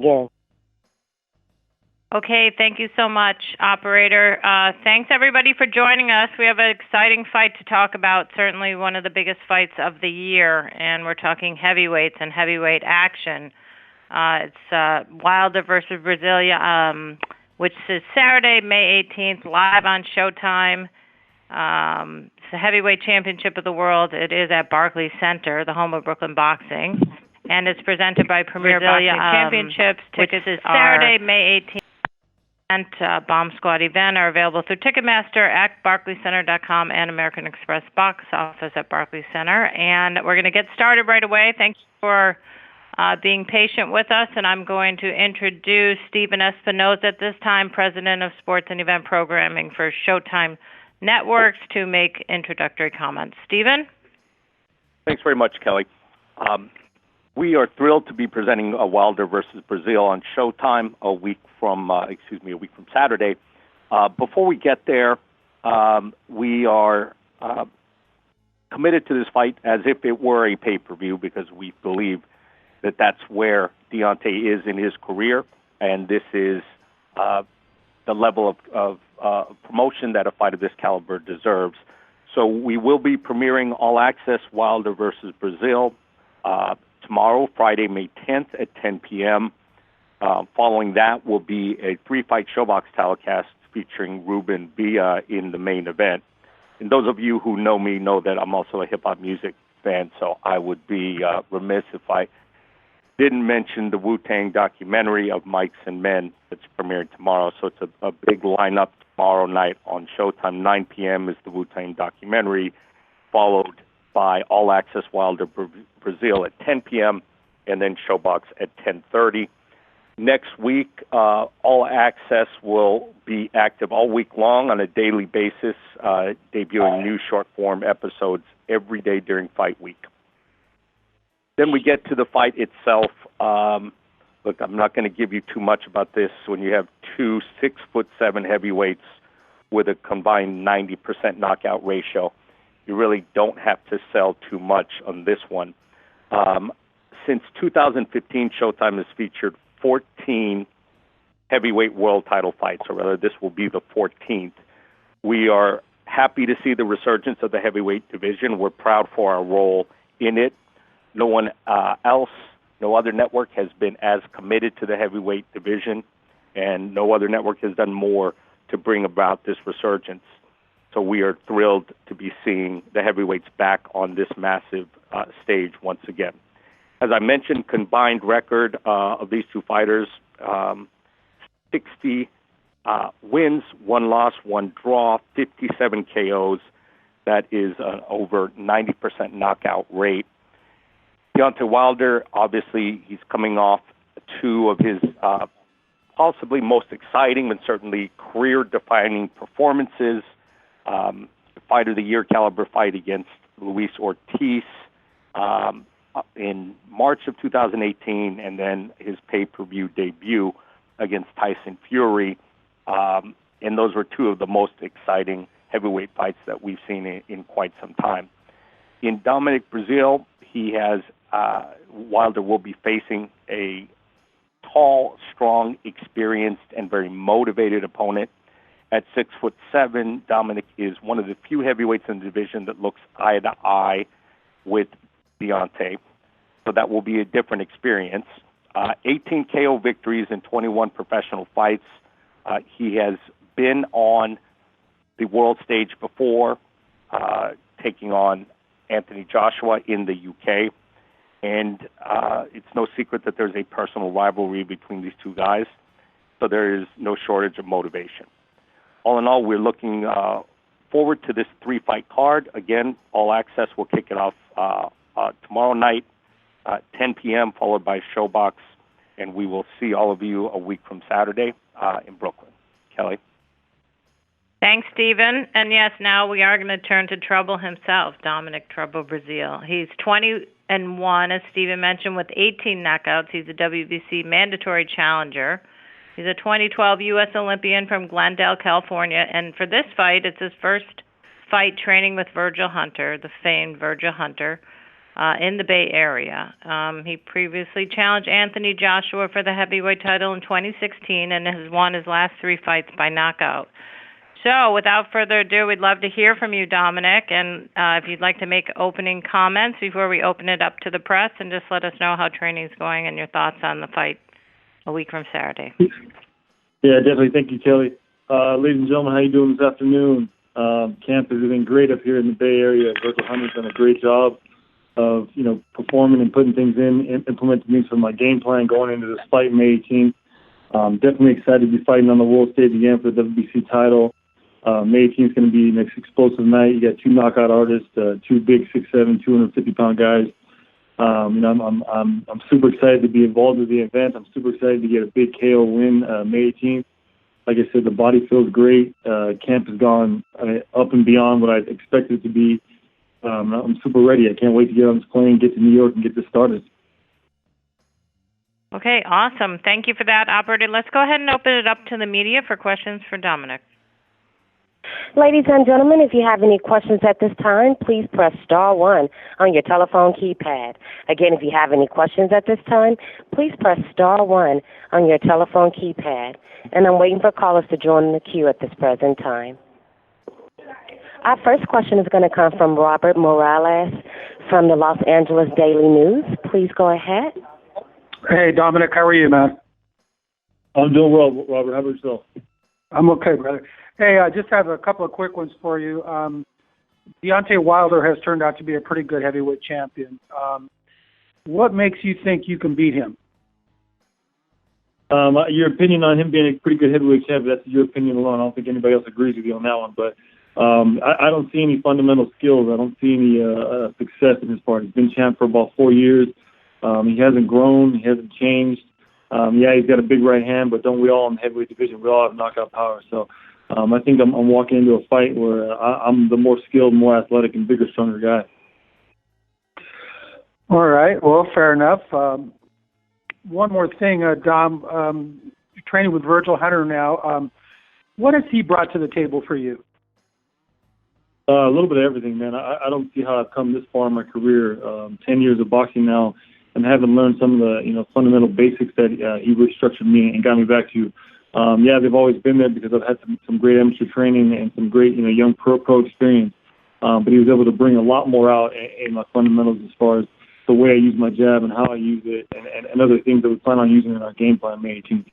you. Okay, thank you so much, operator. Thanks, everybody, for joining us. We have an exciting fight to talk about, certainly one of the biggest fights of the year, and we're talking heavyweights and heavyweight action. It's Wilder versus Breazeale, which is Saturday, May 18th, live on Showtime. It's the heavyweight championship of the world. It is at Barclays Center, the home of Brooklyn Boxing, and it's presented by Premier Boxing Championships. Tickets is Saturday, May 18th. Bomb Squad event are available through Ticketmaster at BarclaysCenter.com and American Express box office at Barclays Center. And we're going to get started right away. Thank you for being patient with us. And I'm going to introduce Stephen Espinoza at this time, President of Sports and Event Programming for Showtime Networks, to make introductory comments. Stephen? Thanks very much, Kelly. We are thrilled to be presenting Wilder versus Breazeale on Showtime a week from Saturday. Before we get there, we are committed to this fight as if it were a pay-per-view because we believe that that's where Deontay is in his career, and this is the level of promotion that a fight of this caliber deserves. So we will be premiering All Access Wilder versus Breazeale tomorrow, Friday, May 10th at 10 p.m. Following that will be a three-fight Showbox telecast featuring Ruben Villa in the main event. And those of you who know me know that I'm also a hip-hop music fan, so I would be remiss if I didn't mention the Wu-Tang documentary of Mics and Men that's premiering tomorrow. So it's a big lineup tomorrow night on Showtime. 9 p.m. is the Wu-Tang documentary, followed by All Access Wilder Breazeale at 10 p.m. and then Showbox at 10:30. Next week, All Access will be active all week long on a daily basis, debuting new short-form episodes every day during fight week. Then we get to the fight itself. Look, I'm not going to give you too much about this when you have two 6'7" heavyweights with a combined 90% knockout ratio. You really don't have to sell too much on this one. Since 2015, Showtime has featured 14 heavyweight world title fights, or rather this will be the 14th. We are happy to see the resurgence of the heavyweight division. We're proud for our role in it. No one else, no other network has been as committed to the heavyweight division, and no other network has done more to bring about this resurgence. So we are thrilled to be seeing the heavyweights back on this massive stage once again. As I mentioned, combined record of these two fighters, 60 wins, 1 loss, 1 draw, 57 KOs. That is an over 90% knockout rate. Deontay Wilder, obviously, he's coming off two of his possibly most exciting and certainly career-defining performances. Fight of the year caliber fight against Luis Ortiz in March of 2018, and then his pay-per-view debut against Tyson Fury. And those were two of the most exciting heavyweight fights that we've seen in quite some time. In Dominic Breazeale, he has Wilder will be facing a tall, strong, experienced, and very motivated opponent. At 6'7", Dominic is one of the few heavyweights in the division that looks eye to eye with Deontay. So that will be a different experience. 18 KO victories in 21 professional fights. He has been on the world stage before, taking on Anthony Joshua in the UK. And it's no secret that there's a personal rivalry between these two guys. So there is no shortage of motivation. All in all, we're looking forward to this 3-fight card. Again, All Access will kick it off tomorrow night, 10 p.m., followed by Showbox. And we will see all of you a week from Saturday in Brooklyn. Kelly? Thanks, Stephen. And yes, now we are going to turn to Trouble himself, Dominic Trouble Breazeale. He's 20-1, as Stephen mentioned, with 18 knockouts. He's a WBC mandatory challenger. He's a 2012 U.S. Olympian from Glendale, California. And for this fight, it's his first fight training with Virgil Hunter, the famed Virgil Hunter. in the Bay Area. He previously challenged Anthony Joshua for the heavyweight title in 2016 and has won his last 3 fights by knockout. So without further ado, we'd love to hear from you, Dominic, and if you'd like to make opening comments before we open it up to the press, and just let us know how training's going and your thoughts on the fight a week from Saturday. Yeah, definitely. Thank you, Kelly. Ladies and gentlemen, how you doing this afternoon? Camp has been great up here in the Bay Area. Virgil Hunter's done a great job of, performing and putting things in, implementing things for my game plan going into this fight May 18th. Definitely excited to be fighting on the world stage again for the WBC title. May 18th is going to be an explosive night. You got 2 knockout artists, 2 big 6'7", 250-pound guys. I'm super excited to be involved with the event. I'm super excited to get a big KO win May 18th. Like I said, the body feels great. Camp has gone up and beyond what I expected it to be. I'm super ready. I can't wait to get on this plane, get to New York, and get this started. Okay, awesome. Thank you for that, operator. Let's go ahead and open it up to the media for questions for Dominic. Ladies and gentlemen, if you have any questions at this time, please press star 1 on your telephone keypad. Again, if you have any questions at this time, please press star 1 on your telephone keypad. And I'm waiting for callers to join the queue at this present time. Our first question is going to come from Robert Morales from the Los Angeles Daily News. Please go ahead. Hey, Dominic, how are you, man? I'm doing well, Robert. How about yourself? I'm okay, brother. Hey, I just have a couple of quick ones for you. Deontay Wilder has turned out to be a pretty good heavyweight champion. What makes you think you can beat him? Your opinion on him being a pretty good heavyweight champion, that's your opinion alone. I don't think anybody else agrees with you on that one. But I don't see any fundamental skills. I don't see any success in his part. He's been champ for about 4 years. He hasn't grown. He hasn't changed. He's got a big right hand, but don't we all in the heavyweight division? We all have knockout power. So I think I'm walking into a fight where I'm the more skilled, more athletic, and bigger, stronger guy. All right. Well, fair enough. One more thing, Dom. You're training with Virgil Hunter now. What has he brought to the table for you? A little bit of everything, man. I don't see how I've come this far in my career. 10 years of boxing now, and having learned some of the fundamental basics that he restructured me and got me back to. They've always been there because I've had some great amateur training and some great young pro experience. But he was able to bring a lot more out in my fundamentals as far as the way I use my jab and how I use it, and other things that we plan on using in our game plan May 18th.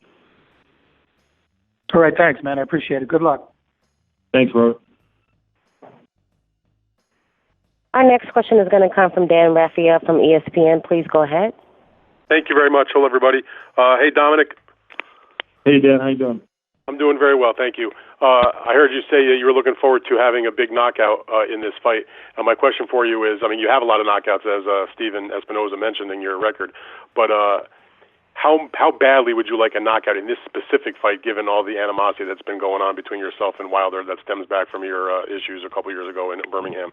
All right, thanks, man. I appreciate it. Good luck. Thanks, Robert. Our next question is going to come from Dan Raphael from ESPN. Please go ahead. Thank you very much. Hello, everybody. Hey, Dominic. Hey, Dan. How you doing? I'm doing very well, thank you. I heard you say that you were looking forward to having a big knockout in this fight. My question for you is, you have a lot of knockouts, as Steven Espinoza mentioned in your record, but how badly would you like a knockout in this specific fight, given all the animosity that's been going on between yourself and Wilder that stems back from your issues a couple years ago in Birmingham?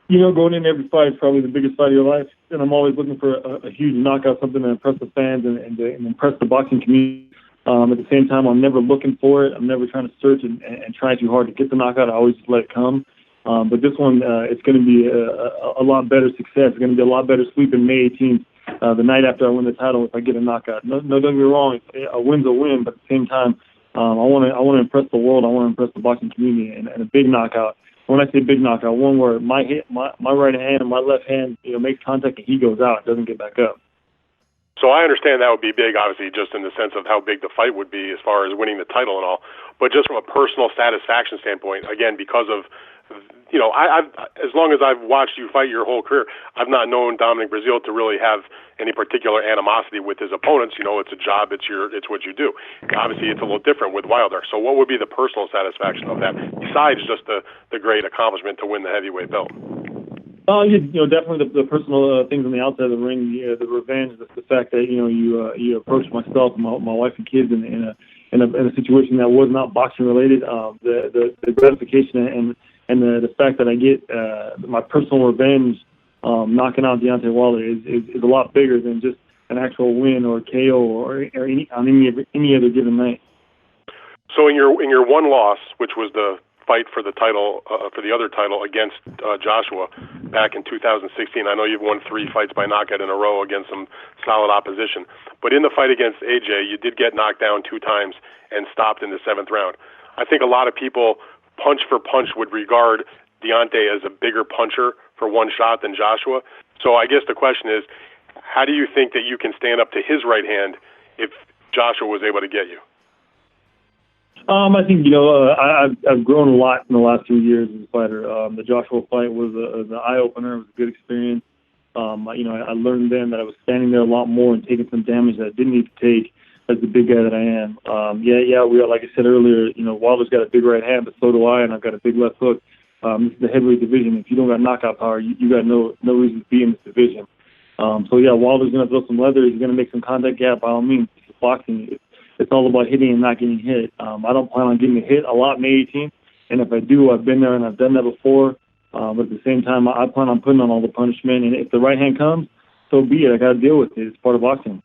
Going in every fight is probably the biggest fight of your life, and I'm always looking for a huge knockout, something to impress the fans and impress the boxing community. At the same time, I'm never looking for it. I'm never trying to search and try too hard to get the knockout. I always just let it come. But this one, it's going to be a lot better success. It's going to be a lot better sweep in May 18th, the night after I win the title, if I get a knockout. No, don't get me wrong. A win's a win, but at the same time, I want to impress the world. I want to impress the boxing community, and a big knockout. When I say big knockout, one where my right hand and my left hand, makes contact and he goes out, doesn't get back up. So I understand that would be big, obviously, just in the sense of how big the fight would be as far as winning the title and all. But just from a personal satisfaction standpoint, again, because of, I've as long as I've watched you fight your whole career, I've not known Dominic Breazeale to really have any particular animosity with his opponents. It's a job, it's what you do. Obviously, it's a little different with Wilder. So what would be the personal satisfaction of that, besides just the great accomplishment to win the heavyweight belt? Definitely the personal things on the outside of the ring, the revenge, the fact that you approached myself and my wife and kids in a situation that was not boxing related. The gratification and the fact that I get my personal revenge knocking out Deontay Wilder is a lot bigger than just an actual win or KO or any other given night. So in your one loss, which was the fight for the title, for the other title against Joshua back in 2016. I know you've won 3 fights by knockout in a row against some solid opposition. But in the fight against AJ, you did get knocked down 2 times and stopped in the 7th round. I think a lot of people, punch for punch, would regard Deontay as a bigger puncher for one shot than Joshua. So I guess the question is, how do you think that you can stand up to his right hand if Joshua was able to get you? I think, I've grown a lot in the last 2 years as a fighter. The Joshua fight was an eye-opener. It was a good experience. I learned then that I was standing there a lot more and taking some damage that I didn't need to take as the big guy that I am. We are, like I said earlier, Wilder's got a big right hand, but so do I, and I've got a big left hook. This is the heavyweight division. If you don't got knockout power, you got no reason to be in this division. Wilder's going to throw some leather. He's going to make some contact gap, by all means. It's boxing. It's all about hitting and not getting hit. I don't plan on getting hit a lot May 18th, and if I do, I've been there and I've done that before. But at the same time, I plan on putting on all the punishment, and if the right hand comes, so be it. I got to deal with it. It's part of boxing.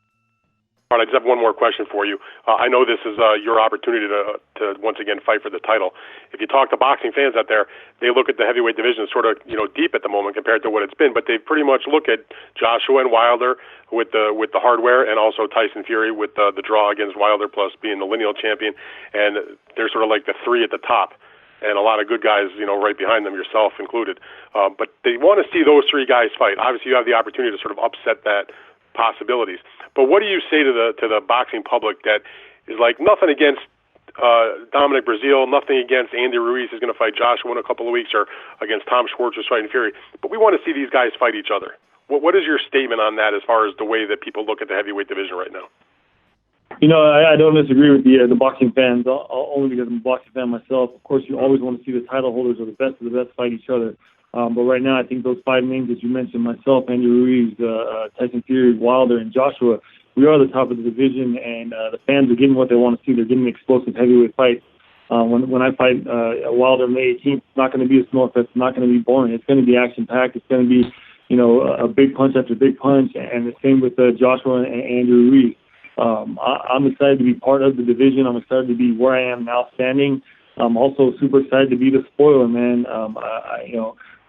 All right, I just have one more question for you. I know this is your opportunity to once again fight for the title. If you talk to boxing fans out there, they look at the heavyweight division sort of deep at the moment compared to what it's been, but they pretty much look at Joshua and Wilder with the hardware, and also Tyson Fury with the draw against Wilder plus being the lineal champion, and they're sort of like the 3 at the top, and a lot of good guys right behind them, yourself included. But they want to see those 3 guys fight. Obviously, you have the opportunity to sort of upset that possibilities. But what do you say to the boxing public that is like, nothing against Dominic Breazeale, nothing against Andy Ruiz is going to fight Joshua in a couple of weeks, or against Tom Schwartz who's fighting Fury, but we want to see these guys fight each other. What is your statement on that as far as the way that people look at the heavyweight division right now? I don't disagree with the boxing fans, only because I'm a boxing fan myself. Of course, you always want to see the title holders or the best of the best fight each other. But right now, I think those 5 names that you mentioned, myself, Andy Ruiz, Tyson Fury, Wilder, and Joshua, we are the top of the division, and the fans are getting what they want to see. They're getting explosive heavyweight fights. When I fight Wilder May 18th, it's not going to be a snowfest. It's not going to be boring. It's going to be action-packed. It's going to be, a big punch after big punch, and the same with Joshua and Andy Ruiz. I'm excited to be part of the division. I'm excited to be where I am now standing. I'm also super excited to be the spoiler, man.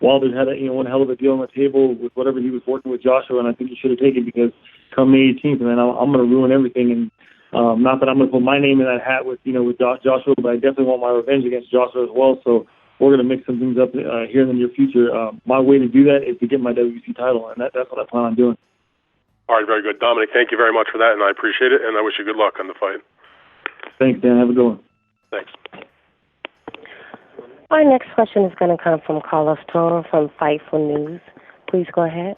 Wilder had one hell of a deal on the table with whatever he was working with Joshua, and I think he should have taken it, because come May 18th, man, I'm going to ruin everything. And not that I'm going to put my name in that hat with Joshua, but I definitely want my revenge against Joshua as well. So we're going to mix some things up here in the near future. My way to do that is to get my WBC title, and that's what I plan on doing. All right, very good. Dominic, thank you very much for that, and I appreciate it, and I wish you good luck on the fight. Thanks, Dan. Have a good one. Thanks. Our next question is going to come from Carlos Toro from Fightful News. Please go ahead.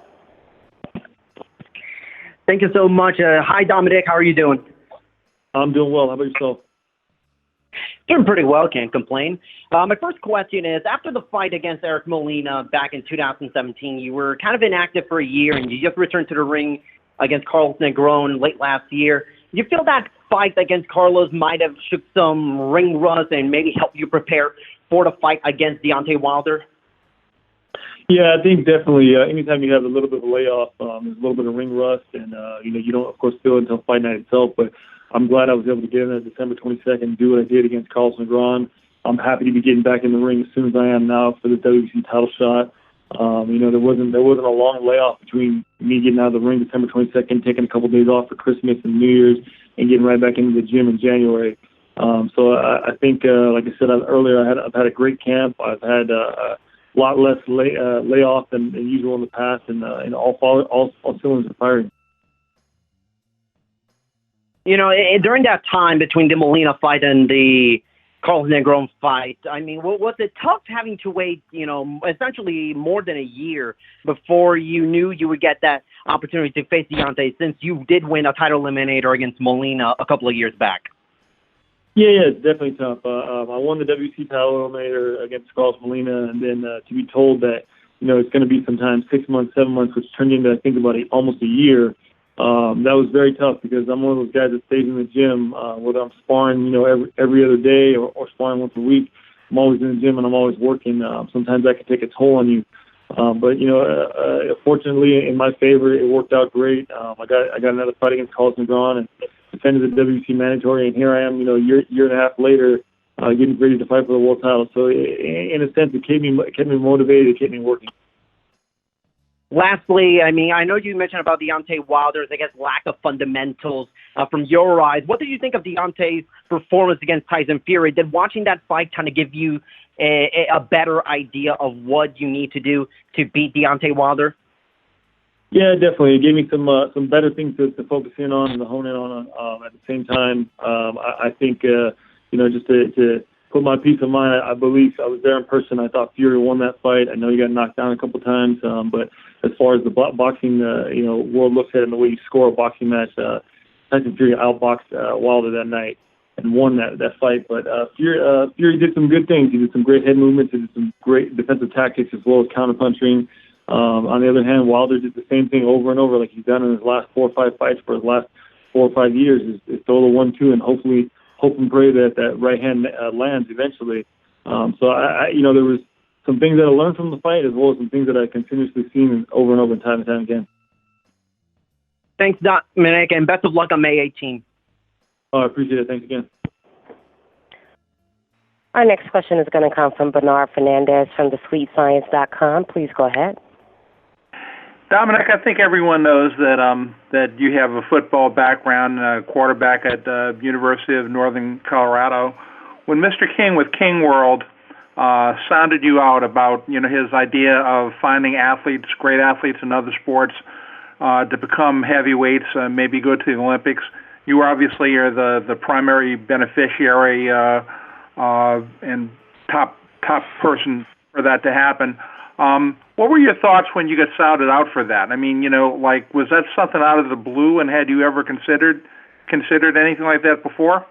Thank you so much. Hi, Dominic. How are you doing? I'm doing well. How about yourself? Doing pretty well. Can't complain. My first question is, after the fight against Eric Molina back in 2017, you were kind of inactive for a year, and you just returned to the ring against Carlos Negron late last year. Do you feel that fight against Carlos might have shook some ring rust and maybe helped you prepare for the fight against Deontay Wilder? Yeah, I think definitely. Anytime you have a little bit of a layoff, there's a little bit of ring rust, and you don't, of course, feel it until fight night itself. But I'm glad I was able to get in there December 22nd, do what I did against Carlos Negron. I'm happy to be getting back in the ring as soon as I am now for the WBC title shot. There wasn't a long layoff between me getting out of the ring December 22nd, taking a couple of days off for Christmas and New Year's, and getting right back into the gym in January. So I think, like I said earlier, I've had a great camp. I've had a lot less layoff than usual in the past, and all cylinders are firing. During that time between the Molina fight and the Carlos Negron fight, was it tough having to wait, essentially more than a year before you knew you would get that opportunity to face Deontay, since you did win a title eliminator against Molina a couple of years back? Yeah, it's definitely tough. I won the WC title eliminator against Carlos Molina, and then to be told that, it's going to be sometimes 6 months, 7 months, which turned into, I think, about almost a year. That was very tough, because I'm one of those guys that stays in the gym, whether I'm sparring, every other day or sparring once a week. I'm always in the gym and I'm always working. Sometimes that can take a toll on you. But fortunately, in my favor, it worked out great. I got another fight against Carlos Negron and defended the WBC mandatory, and here I am, year and a half later, getting ready to fight for the world title. So in a sense, it kept me motivated, it kept me working. Lastly, I mean, I know you mentioned about Deontay Wilder's, I guess, lack of fundamentals from your eyes. What did you think of Deontay's performance against Tyson Fury? Did watching that fight kind of give you a better idea of what you need to do to beat Deontay Wilder? Yeah, definitely. It gave me some better things to focus in on and to hone in on. At the same time, I think, just to put my peace of mind, I believe I was there in person. I thought Fury won that fight. I know he got knocked down a couple times, but as far as the boxing, world looks at it and the way you score a boxing match, Tyson Fury outboxed Wilder that night and won that fight. But Fury did some good things. He did some great head movements. He did some great defensive tactics as well as counterpunching. On the other hand, Wilder did the same thing over and over like he's done in his last 4 or 5 fights for his last 4 or 5 years, is throw the 1-2 and hopefully hope and pray that right hand lands eventually. So there was some things that I learned from the fight as well as some things that I continuously seen over and over and time again. Thanks, Dominic, and best of luck on May 18th. I appreciate it. Thanks again. Our next question is going to come from Bernard Fernandez from thesweetscience.com. Please go ahead. Dominic, I think everyone knows that you have a football background, quarterback at the University of Northern Colorado. When Mr. King with King World sounded you out about his idea of finding athletes, great athletes in other sports, to become heavyweights, maybe go to the Olympics, you obviously are the primary beneficiary and top person for that to happen. What were your thoughts when you got sounded out for that? I mean, was that something out of the blue, and had you ever considered anything like that before?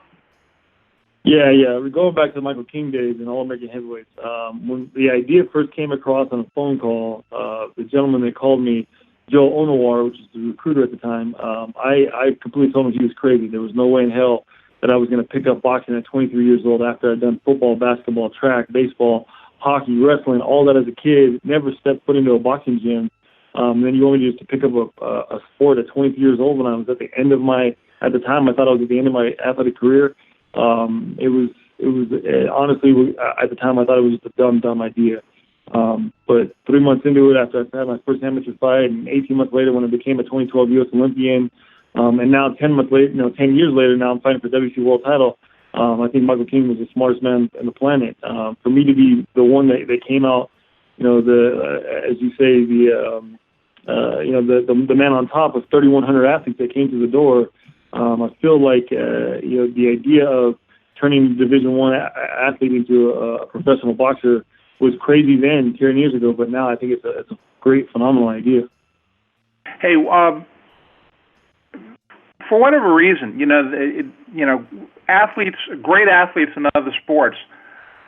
Yeah. We're going back to the Michael King days and All-American Heavyweights. When the idea first came across on a phone call, the gentleman that called me, Joe Onowar, which is the recruiter at the time, I completely told him he was crazy. There was no way in hell that I was going to pick up boxing at 23 years old after I'd done football, basketball, track, baseball, hockey, wrestling, all that as a kid, never stepped foot into a boxing gym. Then you want me just to pick up a sport at 23 years old when I was at the end of at the time I thought I was at the end of my athletic career. It was honestly, at the time I thought it was just a dumb idea. But 3 months into it, after I had my first amateur fight, and 18 months later when I became a 2012 U.S. Olympian, and now 10 years later, now I'm fighting for WC World Title. I think Michael King was the smartest man on the planet. For me to be the one that came out, as you say, the man on top of 3,100 athletes that came through the door. I feel like the idea of turning Division I athlete into a professional boxer was crazy then, 10 years ago, but now I think it's a great, phenomenal idea. Hey, for whatever reason, athletes, great athletes in other sports,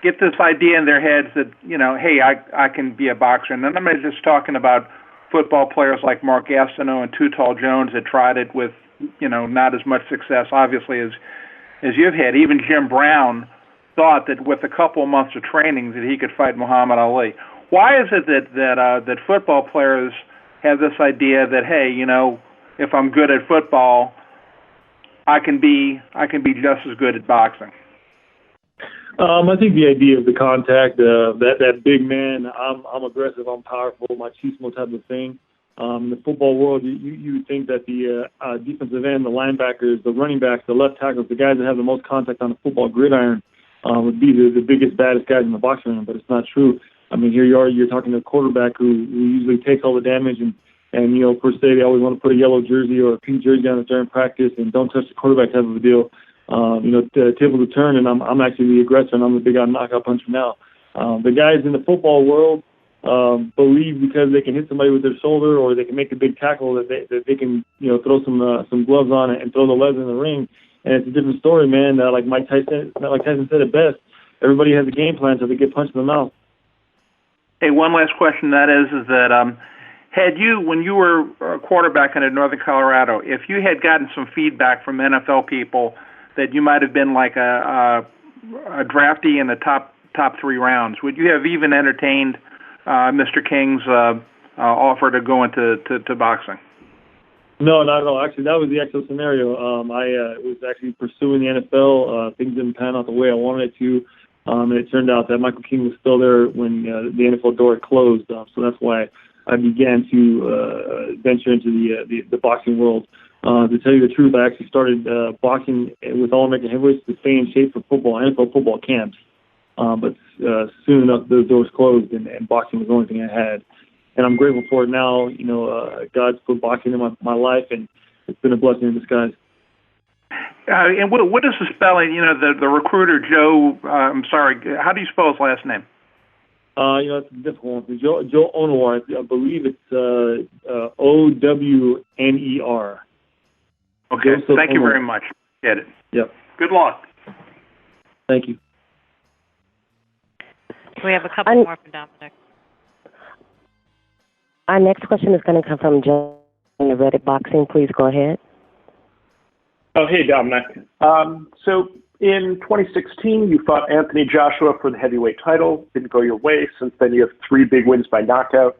get this idea in their heads that hey, I can be a boxer. And I'm not just talking about football players like Mark Gastineau and Too Tall Jones that tried it with not as much success, obviously, as you've had. Even Jim Brown thought that with a couple of months of training that he could fight Muhammad Ali. Why is it that football players have this idea that hey, if I'm good at football, I can be just as good at boxing? I think the idea of the contact, that big man, I'm aggressive, I'm powerful, machismo type of thing. In the football world, you would think that the defensive end, the linebackers, the running backs, the left tackles, the guys that have the most contact on the football gridiron would be the biggest, baddest guys in the boxing room, but it's not true. I mean, here you are, you're talking to a quarterback who usually takes all the damage and per se, they always want to put a yellow jersey or a pink jersey on during practice and don't touch the quarterback type of a deal. Table to turn, and I'm actually the aggressor, and I'm the big knockout puncher now. The guys in the football world believe because they can hit somebody with their shoulder or they can make a big tackle that they can throw some gloves on it and throw the legs in the ring. And it's a different story, man. Like Tyson said it best. Everybody has a game plan until they get punched in the mouth. Hey, one last question. That is that had you, when you were a quarterback in Northern Colorado, if you had gotten some feedback from NFL people that you might have been like a draftee in the top 3 rounds, would you have even entertained Mr. King's offer to go into boxing? No, not at all. Actually, that was the actual scenario. I was actually pursuing the NFL. Things didn't pan out the way I wanted it to. And it turned out that Michael King was still there when the NFL door had closed. So that's why I began to venture into the boxing world. To tell you the truth, I actually started boxing with All-American heavyweights to stay in shape for football, NFL football camps. But soon enough, those doors closed, and boxing was the only thing I had. And I'm grateful for it now. God's put boxing in my life, and it's been a blessing in disguise. And what is the spelling? The recruiter, Joe, I'm sorry, how do you spell his last name? It's a difficult one. Joe Onwar, I believe it's Owner. Okay, thank you very much. Get it. Yep. Good luck. Thank you. We have a couple more for Dominic. Our next question is going to come from Joe in the Reddit Boxing. Please go ahead. Oh, hey, Dominic. So in 2016, you fought Anthony Joshua for the heavyweight title. Didn't go your way. Since then, you have 3 big wins by knockout.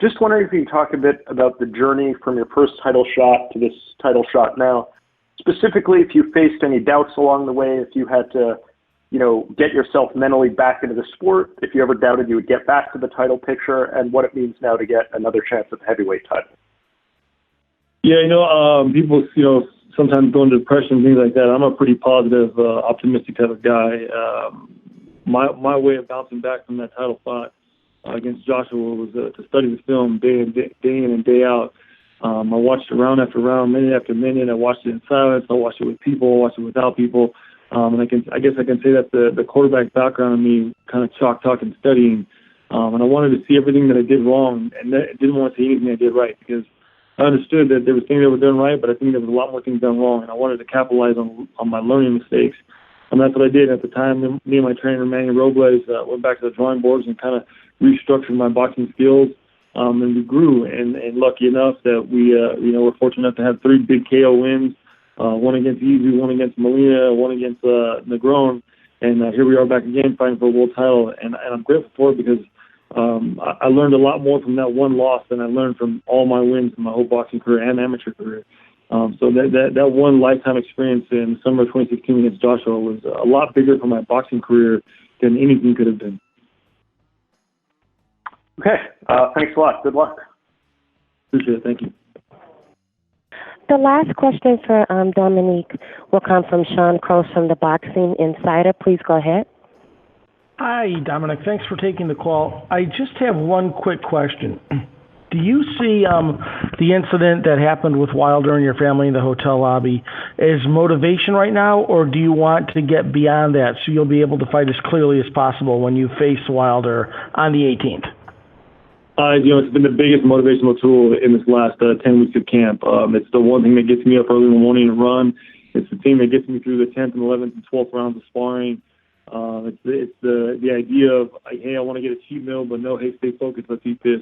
Just wondering if you can talk a bit about the journey from your first title shot to this title shot now. Specifically, if you faced any doubts along the way, if you had to, get yourself mentally back into the sport, if you ever doubted you would get back to the title picture, and what it means now to get another chance at the heavyweight title. Yeah, people, sometimes go into depression and things like that. I'm a pretty positive, optimistic type of guy. My way of bouncing back from that title fight against Joshua was to study the film day in and day out. I watched it round after round, minute after minute. I watched it in silence. I watched it with people. I watched it without people. And I guess I can say that the quarterback background of me kind of chalk talking studying. And I wanted to see everything that I did wrong, and I didn't want to see anything I did right, because I understood that there were things that were done right, but I think there was a lot more things done wrong, and I wanted to capitalize on my learning mistakes. And that's what I did at the time. Me and my trainer, Manny Robles, went back to the drawing boards and kind of restructured my boxing skills, and we grew. And lucky enough that we were fortunate enough to have 3 big KO wins, one against Easy, one against Molina, one against Negron, and here we are back again fighting for a world title. And I'm grateful for it because I learned a lot more from that one loss than I learned from all my wins in my whole boxing career and amateur career. So that one lifetime experience in the summer of 2016 against Joshua was a lot bigger for my boxing career than anything could have been. Okay. Thanks a lot. Good luck. Appreciate it. Thank you. The last question for Dominique will come from Sean Cross from the Boxing Insider. Please go ahead. Hi, Dominic. Thanks for taking the call. I just have one quick question. Do you see the incident that happened with Wilder and your family in the hotel lobby as motivation right now, or do you want to get beyond that so you'll be able to fight as clearly as possible when you face Wilder on the 18th? It's been the biggest motivational tool in this last 10 weeks of camp. It's the one thing that gets me up early in the morning to run. It's the thing that gets me through the 10th and 11th and 12th rounds of sparring. It's the idea of, hey, I want to get a cheat meal, but no, hey, stay focused, let's eat this.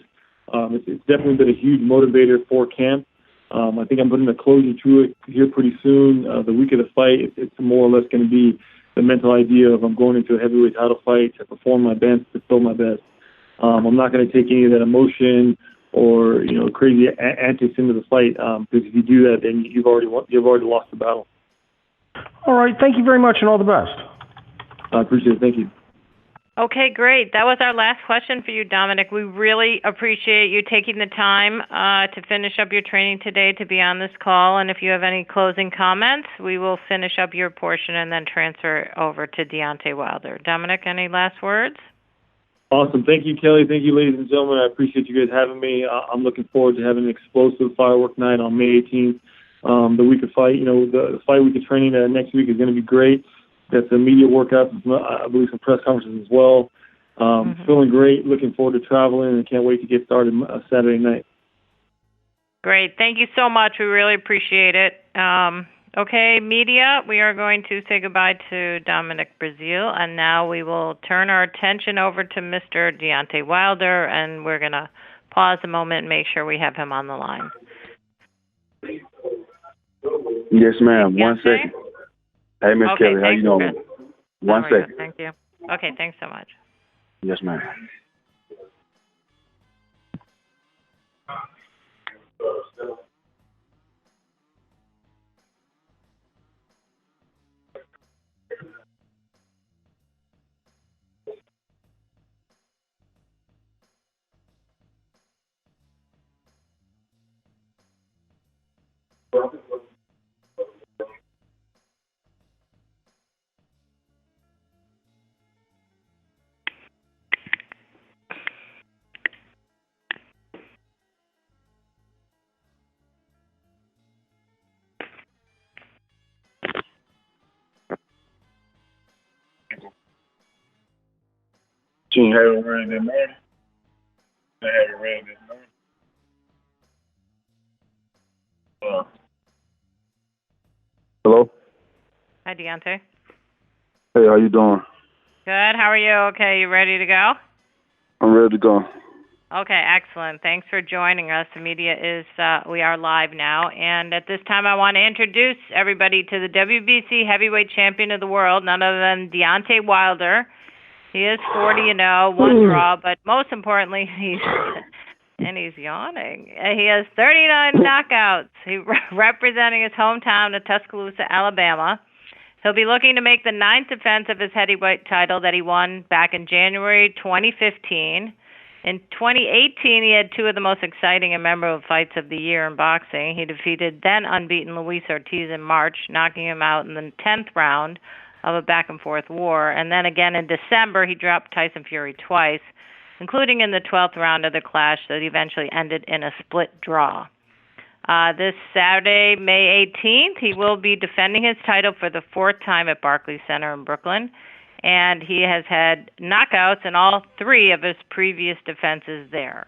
It's definitely been a huge motivator for camp. I think I'm putting a closure to it here pretty soon. The week of the fight, it's more or less going to be the mental idea of I'm going into a heavyweight title fight to perform my best, to fill my best. I'm not going to take any of that emotion or crazy antics into the fight, because if you do that, then you've already lost the battle. All right, thank you very much, and all the best. I appreciate it. Thank you. Okay, great. That was our last question for you, Dominic. We really appreciate you taking the time to finish up your training today to be on this call. And if you have any closing comments, we will finish up your portion and then transfer over to Deontay Wilder. Dominic, any last words? Awesome. Thank you, Kelly. Thank you, ladies and gentlemen. I appreciate you guys having me. I'm looking forward to having an explosive firework night on May 18th. The week of fight, the fight week of training next week is going to be great. Got some media workouts, I believe some press conferences as well. Feeling great. Looking forward to traveling, and can't wait to get started Saturday night. Great. Thank you so much. We really appreciate it. Okay, media, we are going to say goodbye to Dominic Breazeale, and now we will turn our attention over to Mr. Deontay Wilder, and we're going to pause a moment and make sure we have him on the line. Yes, ma'am. 1 second. Hey, Miss Kelly, how you doing? One second. Thank you. Okay, thanks so much. Yes, ma'am. She ain't have it ready that morning. They have it ready this morning. Hello? Hi, Deontay. Hey, how you doing? Good. How are you? Okay, you ready to go? I'm ready to go. Okay, excellent. Thanks for joining us. The media is, we are live now. And at this time, I want to introduce everybody to the WBC heavyweight champion of the world, none other than Deontay Wilder. He is 40-0, one draw, but most importantly, he's yawning. He has 39 knockouts. He representing his hometown of Tuscaloosa, Alabama. He'll be looking to make the 9th defense of his heavyweight title that he won back in January 2015. In 2018, he had two of the most exciting and memorable fights of the year in boxing. He defeated then unbeaten Luis Ortiz in March, knocking him out in the 10th round of a back-and-forth war. And then again in December, he dropped Tyson Fury twice, including in the 12th round of the clash that eventually ended in a split draw. This Saturday, May 18th, he will be defending his title for the 4th time at Barclays Center in Brooklyn. And he has had knockouts in all 3 of his previous defenses there.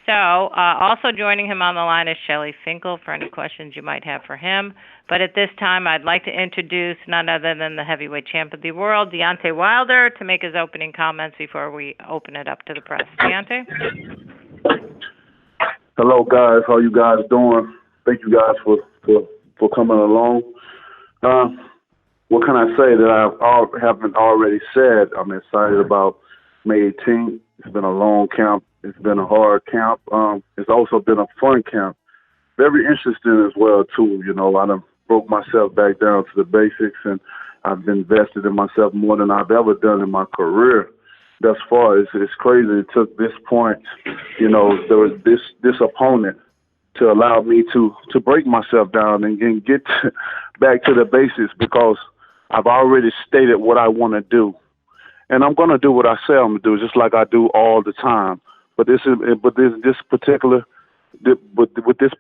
So, also joining him on the line is Shelley Finkel for any questions you might have for him. But at this time, I'd like to introduce none other than the heavyweight champ of the world, Deontay Wilder, to make his opening comments before we open it up to the press. Deontay? Hello, guys. How you guys doing? Thank you guys for coming along. What can I say that I haven't already said? I'm excited about May 18th. It's been a long camp. It's been a hard camp. It's also been a fun camp. Very interesting as well, too. You know, I done broke myself back down to the basics, and I've invested in myself more than I've ever done in my career thus far. It's crazy. It took this point, you know, there was this opponent to allow me to break myself down and get back to the basics, because I've already stated what I want to do. And I'm going to do what I say I'm going to do, just like I do all the time. But with this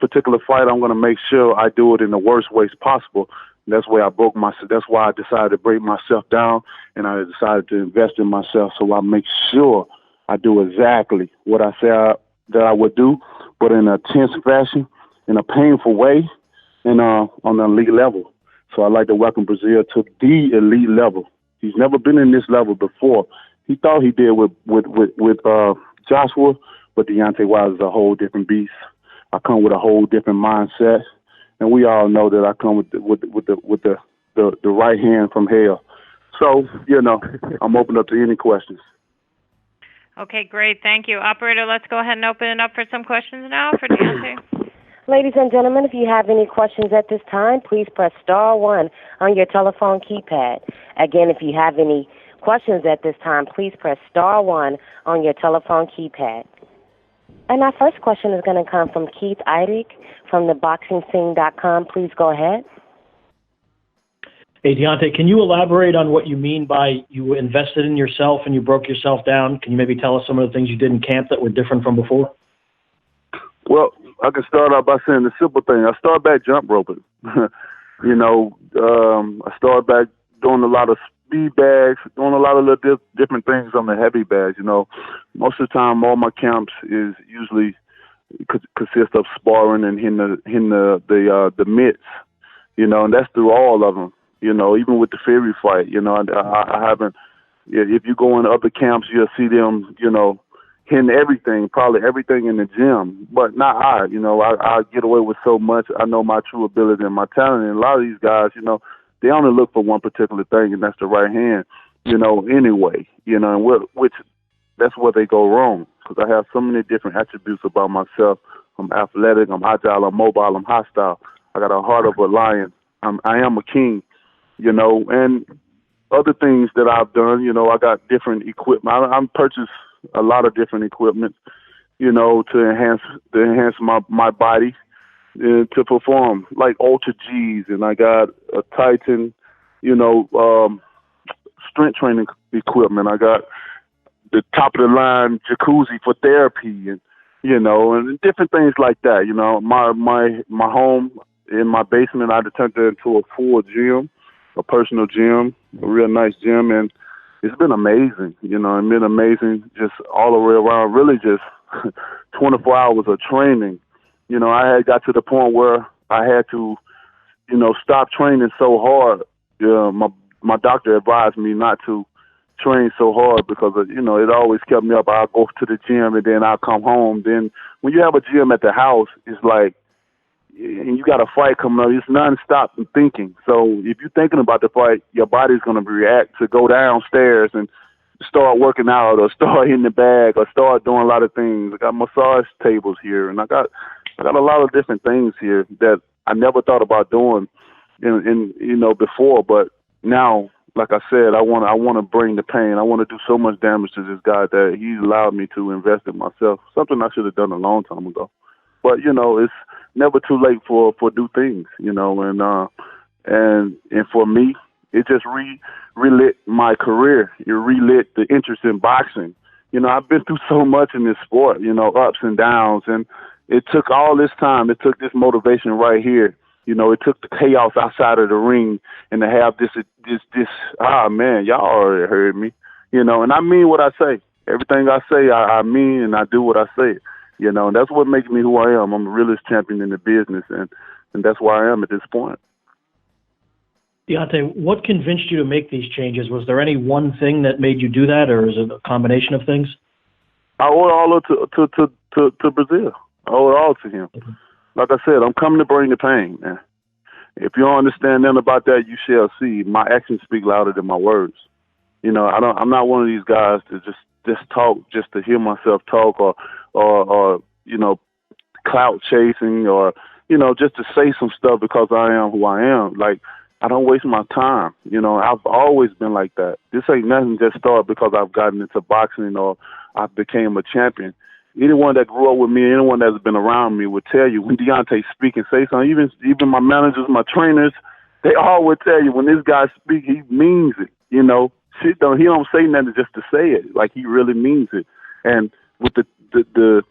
particular fight, I'm going to make sure I do it in the worst ways possible. And that's why That's why I decided to break myself down, and I decided to invest in myself, so I make sure I do exactly what I say that I would do, but in a tense fashion, in a painful way, and on an elite level. So I'd like to welcome Breazeale to the elite level. He's never been in this level before. He thought he did with Joshua, but Deontay Wilder is a whole different beast. I come with a whole different mindset, and we all know that I come with the right hand from hell. So, you know, I'm open up to any questions. Okay, great. Thank you. Operator, let's go ahead and open it up for some questions now for Deontay. Ladies and gentlemen, if you have any questions at this time, please press star 1 on your telephone keypad. Again, if you have any questions at this time, please press star 1 on your telephone keypad. And our first question is going to come from Keith Eidich from theboxingscene.com. Please go ahead. Hey, Deontay, can you elaborate on what you mean by you invested in yourself and you broke yourself down? Can you maybe tell us some of the things you did in camp that were different from before? Well, I can start out by saying the simple thing. I started back jump roping. You know, I started back doing a lot of speed bags, doing a lot of little different things on the heavy bags. You know, most of the time, all my camps is usually consist of sparring and hitting the mitts. You know, and that's through all of them. You know, even with the Fury fight. You know, I haven't. If you go in other camps, you'll see them. You know, hitting everything, probably everything in the gym, but not I. You know, I get away with so much. I know my true ability and my talent. And a lot of these guys, you know, they only look for one particular thing, and that's the right hand. You know, anyway, you know, and which that's where they go wrong, because I have so many different attributes about myself. I'm athletic, I'm agile, I'm mobile, I'm hostile. I got a heart of a lion. I am a king, you know, and other things that I've done, you know, I got different equipment. I'm purchased a lot of different equipment, you know, to enhance my body, to perform, like Ultra G's, and I got a Titan, strength training equipment. I got the top of the line jacuzzi for therapy, and and different things like that. My home in my basement, I turned it into a full gym, a personal gym, a real nice gym, and it's been amazing. It's been amazing just all the way around. Really, just 24 hours of training. I had got to the point where I had to, stop training so hard. My doctor advised me not to train so hard because it always kept me up. I'll go to the gym and then I'll come home. Then when you have a gym at the house, it's like, and you got a fight coming up, it's nonstop thinking. So if you're thinking about the fight, your body's going to react to go downstairs and start working out or start hitting the bag or start doing a lot of things. I got massage tables here, and I got a lot of different things here that I never thought about doing before, but now, like I said, I want to bring the pain. I want to do so much damage to this guy that he allowed me to invest in myself, something I should have done a long time ago. But, it's never too late for new things, and for me, it just relit my career. It relit the interest in boxing. I've been through so much in this sport, ups and downs, and it took all this time. It took this motivation right here. It took the chaos outside of the ring and to have this, man, y'all already heard me, and I mean what I say. Everything I say, I mean, and I do what I say, and that's what makes me who I am. I'm the realest champion in the business, and that's where I am at this point. Deontay, what convinced you to make these changes? Was there any one thing that made you do that, or is it a combination of things? I owe it all to Breazeale. I owe it all to him. Okay. Like I said, I'm coming to bring the pain, man. If you don't understand nothing about that, you shall see. My actions speak louder than my words. I'm not one of these guys to just talk just to hear myself talk or clout chasing or just to say some stuff because I am who I am. Like, I don't waste my time. I've always been like that. This ain't nothing just started because I've gotten into boxing or I became a champion. Anyone that grew up with me, anyone that's been around me would tell you when Deontay speak and say something, even my managers, my trainers, they all would tell you when this guy speak, he means it. He don't say nothing just to say it. Like, he really means it. And with the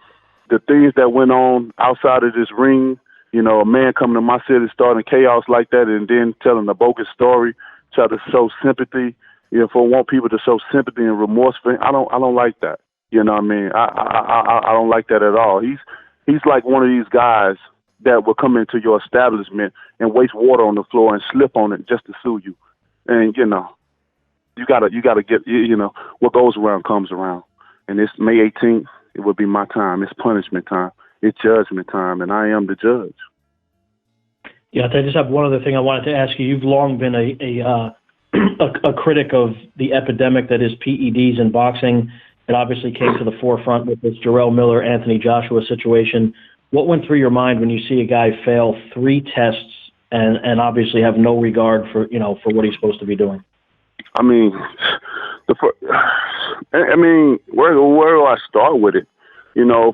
things that went on outside of this ring, a man coming to my city starting chaos like that and then telling a bogus story, try to show sympathy, want people to show sympathy and remorse for him. I don't like that. You know what I mean? I don't like that at all. He's like one of these guys that will come into your establishment and waste water on the floor and slip on it just to sue you. And you gotta get what goes around comes around. And it's May 18th. It will be my time. It's punishment time. It's judgment time, and I am the judge. Yeah, I just have one other thing I wanted to ask you. You've long been a critic of the epidemic that is PEDs in boxing. It obviously came to the forefront with this Jarrell Miller, Anthony Joshua situation. What went through your mind when you see a guy fail 3 tests and obviously have no regard for what he's supposed to be doing? I mean, where do I start with it?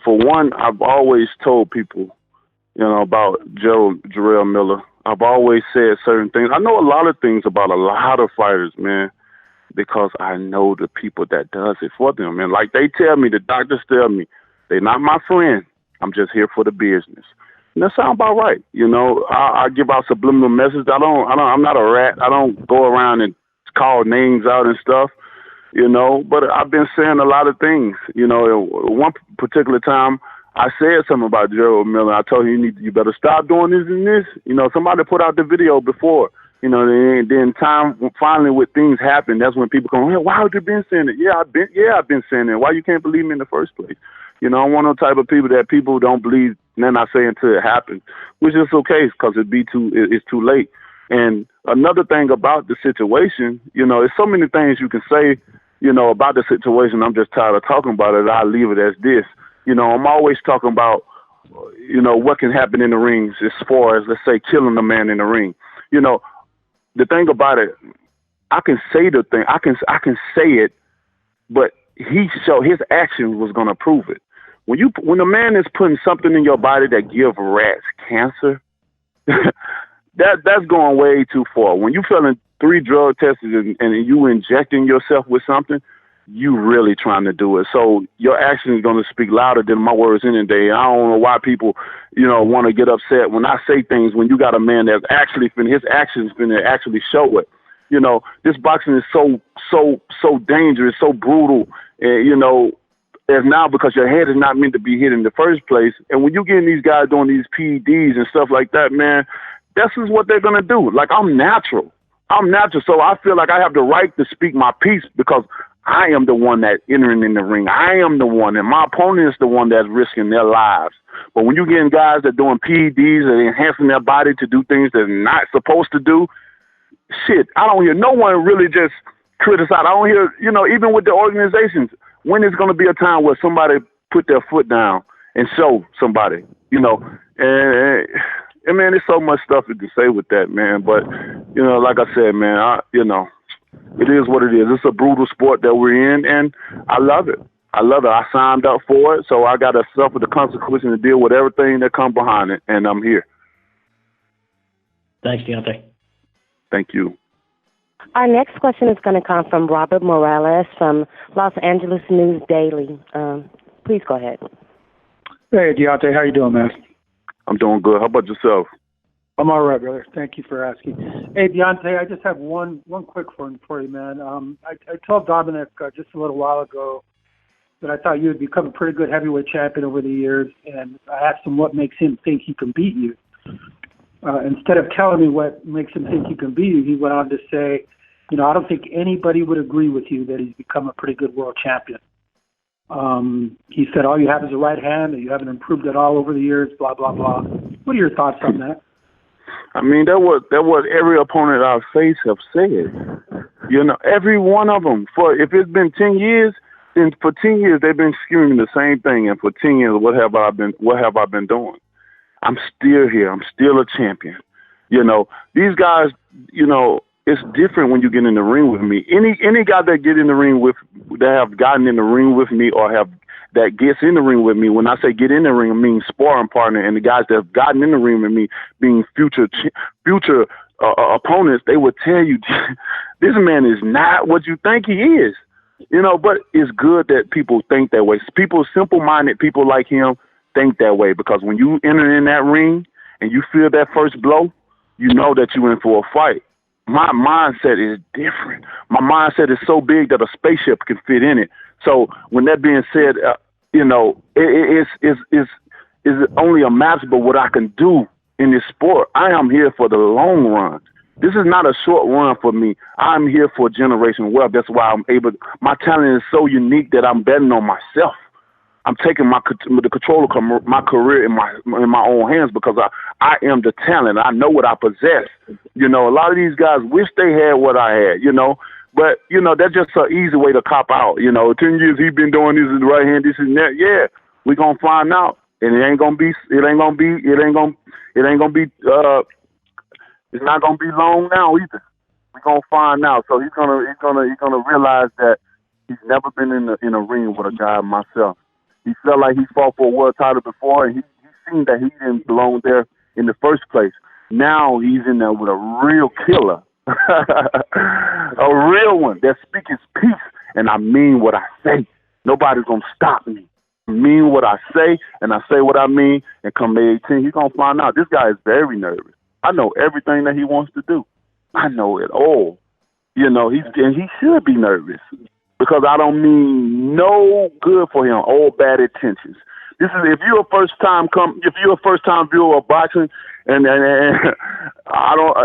For one, I've always told people, about Jarrell Miller. I've always said certain things. I know a lot of things about a lot of fighters, man, because I know the people that does it for them. And like they tell me, the doctors tell me, they're not my friend. I'm just here for the business. And that sounds about right. I give out subliminal messages. I'm not a rat. I don't go around and call names out and stuff, but I've been saying a lot of things. One particular time I said something about Jarrell Miller. I told him, you better stop doing this and this. Somebody put out the video before. And then time finally when things happen, that's when people go, hey, why have you been saying it? I've been saying it. Why you can't believe me in the first place? I'm one of the type of people that people don't believe, then I say until it happens, which is okay because it's too late. And another thing about the situation, there's so many things you can say, about the situation. I'm just tired of talking about it. I'll leave it as this. I'm always talking about, what can happen in the rings as far as, let's say, killing a man in the ring. The thing about it, I can say the thing, I can say it, but his action was going to prove it. when a man is putting something in your body that gives rats cancer, that's going way too far. When you feeling 3 drug tests and you injecting yourself with something, you really trying to do it. So your action is going to speak louder than my words any day. I don't know why people, want to get upset when I say things when you got a man that's actually his actions finna actually show it. This boxing is so dangerous, so brutal, and now because your head is not meant to be hit in the first place. And when you getting these guys doing these PEDs and stuff like that, man, this is what they're going to do. Like, I'm natural. So I feel like I have the right to speak my piece because I am the one that's entering in the ring. I am the one, and my opponent is the one that's risking their lives. But when you're getting guys that are doing PEDs and enhancing their body to do things they're not supposed to do, shit, I don't hear no one really just criticize. I don't hear, even with the organizations, when is going to be a time where somebody put their foot down and show somebody, and man, there's so much stuff to say with that, man. But, like I said, man, it is what it is. It's a brutal sport that we're in, and I love it. I signed up for it, so I got to suffer the consequences and deal with everything that comes behind it, and I'm here. Thanks, Deontay. Thank you. Our next question is going to come from Robert Morales from Los Angeles News Daily. Please go ahead. Hey, Deontay, how you doing, man? I'm doing good. How about yourself? I'm all right, brother. Thank you for asking. Hey, Deontay, I just have one quick one for you, man. I told Dominic just a little while ago that I thought you had become a pretty good heavyweight champion over the years, and I asked him what makes him think he can beat you. Instead of telling me what makes him think he can beat you, he went on to say, I don't think anybody would agree with you that he's become a pretty good world champion. He said, all you have is a right hand, and you haven't improved at all over the years, blah, blah, blah. What are your thoughts on that? I mean, that what every opponent I've faced have said. Every one of them. If it's been 10 years, then for 10 years they've been screaming the same thing. And for 10 years, what have I been doing? I'm still here. I'm still a champion. These guys, it's different when you get in the ring with me. Any guy that get in the ring that have gotten in the ring with me or that gets in the ring with me, when I say get in the ring, I mean sparring partner, and the guys that have gotten in the ring with me being future opponents, they would tell you, this man is not what you think he is. But it's good that people think that way. People, simple-minded people like him, think that way, because when you enter in that ring and you feel that first blow, you know that you're in for a fight. My mindset is different. My mindset is so big that a spaceship can fit in it. So when that being said, it's only a matter of what I can do in this sport. I am here for the long run. This is not a short run for me. I'm here for generational wealth. That's why my talent is so unique that I'm betting on myself. I'm taking the control of my career in my own hands because I am the talent. I know what I possess. A lot of these guys wish they had what I had, but, that's just an easy way to cop out. 10 years he been doing this in the right hand, this and that. Yeah, we're going to find out. And it's not going to be long now either. We're going to find out. So he's going to realize that he's never been in a ring with a guy myself. He felt like he fought for a world title before, and he's seen that he didn't belong there in the first place. Now he's in there with a real killer, a real one that speaks his peace, and I mean what I say. Nobody's going to stop me. I mean what I say, and I say what I mean, and come May 18, he's going to find out. This guy is very nervous. I know everything that he wants to do. I know it all. He should be nervous. Because I don't mean no good for him, all bad intentions. This is if you're a first time viewer of boxing, and I don't,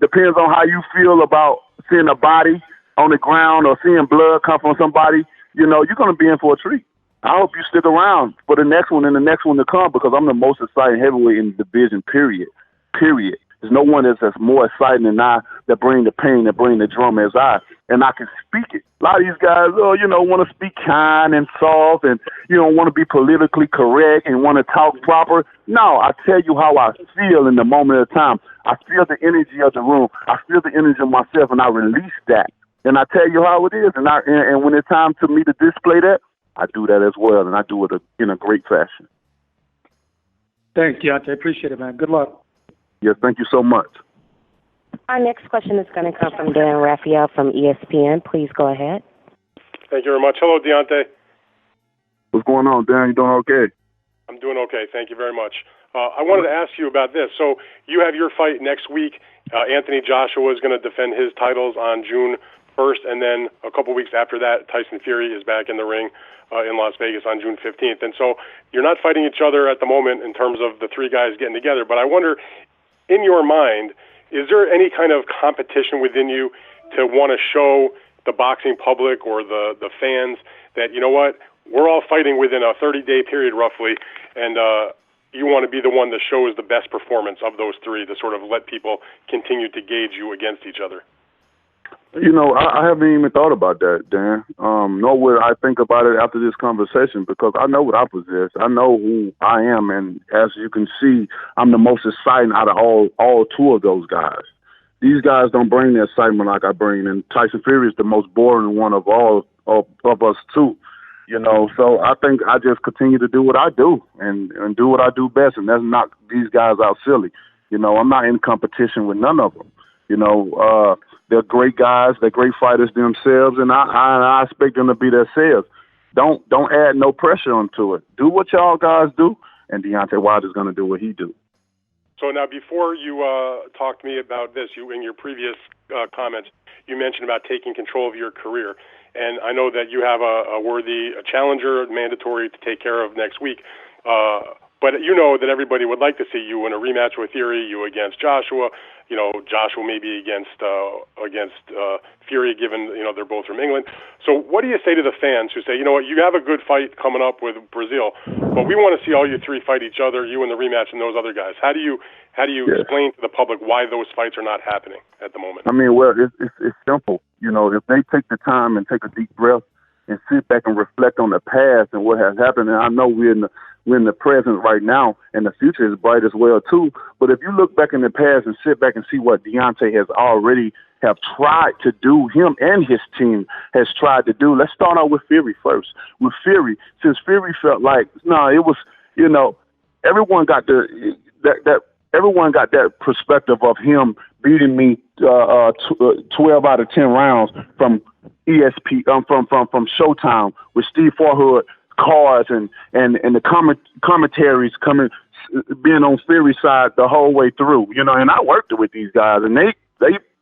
depends on how you feel about seeing a body on the ground or seeing blood come from somebody. You're gonna be in for a treat. I hope you stick around for the next one and the next one to come because I'm the most exciting heavyweight in the division. Period. There's no one that's more exciting than I that bring the pain, that bring the drama as I. And I can speak it. A lot of these guys, want to speak kind and soft and, want to be politically correct and want to talk proper. No, I tell you how I feel in the moment of time. I feel the energy of the room. I feel the energy of myself, and I release that. And I tell you how it is. And when it's time to me to display that, I do that as well, and I do it in a great fashion. Thanks, Deontay. Appreciate it, man. Good luck. Yes, thank you so much. Our next question is going to come from Dan Raphael from ESPN. Please go ahead. Thank you very much. Hello, Deontay. What's going on, Dan? You doing okay? I'm doing okay. Thank you very much. I wanted to ask you about this. So you have your fight next week. Anthony Joshua is going to defend his titles on June 1st, and then a couple weeks after that, Tyson Fury is back in the ring in Las Vegas on June 15th. And so you're not fighting each other at the moment in terms of the three guys getting together, but I wonder, in your mind, is there any kind of competition within you to want to show the boxing public or the fans that, you know what, we're all fighting within a 30-day period roughly, and you want to be the one that shows the best performance of those three to sort of let people continue to gauge you against each other? You know, I haven't even thought about that, Dan. Nor would I think about it after this conversation, because I know what I possess. I know who I am, and as you can see, I'm the most exciting out of all two of those guys. These guys don't bring the excitement like I bring, and Tyson Fury is the most boring one of all of us too. You know, so I think I just continue to do what I do and do what I do best, and that's knock these guys out silly. You know, I'm not in competition with none of them. You know, they're great guys, they're great fighters themselves, and I expect them to be themselves. Don't add no pressure onto it. Do what y'all guys do, and Deontay Wilder's going to do what he do. So now, before you talked to me about this, you in your previous comments, you mentioned about taking control of your career. And I know that you have a worthy challenger, mandatory to take care of next week. But you know that everybody would like to see you in a rematch with Fury, you against Joshua. You know, Joshua maybe against Fury, given, you know, they're both from England. So what do you say to the fans who say, you know what, you have a good fight coming up with Breazeale, but we want to see all you three fight each other, you in the rematch and those other guys? How do you explain to the public why those fights are not happening at the moment? I mean, well, it's simple. You know, if they take the time and take a deep breath and sit back and reflect on the past and what has happened, and I know we're in the present right now, and the future is bright as well too. But if you look back in the past and sit back and see what Deontay has already have tried to do, him and his team has tried to do. Let's start out with Fury first. With Fury, since Fury felt like, it was, you know, everyone got everyone got that perspective of him beating me 12 out of 10 rounds from ESP, from Showtime with Steve Farhood cards and the commentaries being on Fury's side the whole way through, you know, and I worked with these guys, and they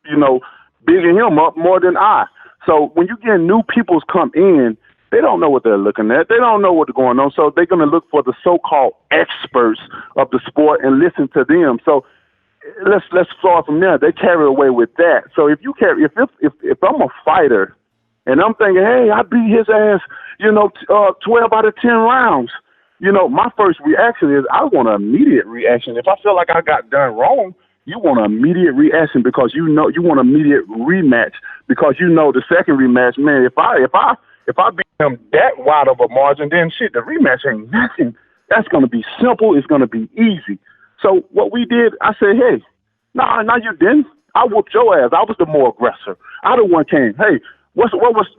you know, bigging him up more than I. So when you get new people come in, they don't know what they're looking at. They don't know what's going on. So they're going to look for the so-called experts of the sport and listen to them. So let's start from there. They carry away with that. So if I'm a fighter and I'm thinking, hey, I beat his ass, you know, 12 out of 10 rounds, you know, my first reaction is I want an immediate reaction. If I feel like I got done wrong, you want an immediate reaction because you know you want an immediate rematch because you know the second rematch, man, if I beat him that wide of a margin, then shit, the rematch ain't nothing. That's going to be simple. It's going to be easy. So what we did, I said, hey, no, you didn't. I whooped your ass. I was the more aggressor. I the one came. Hey, what was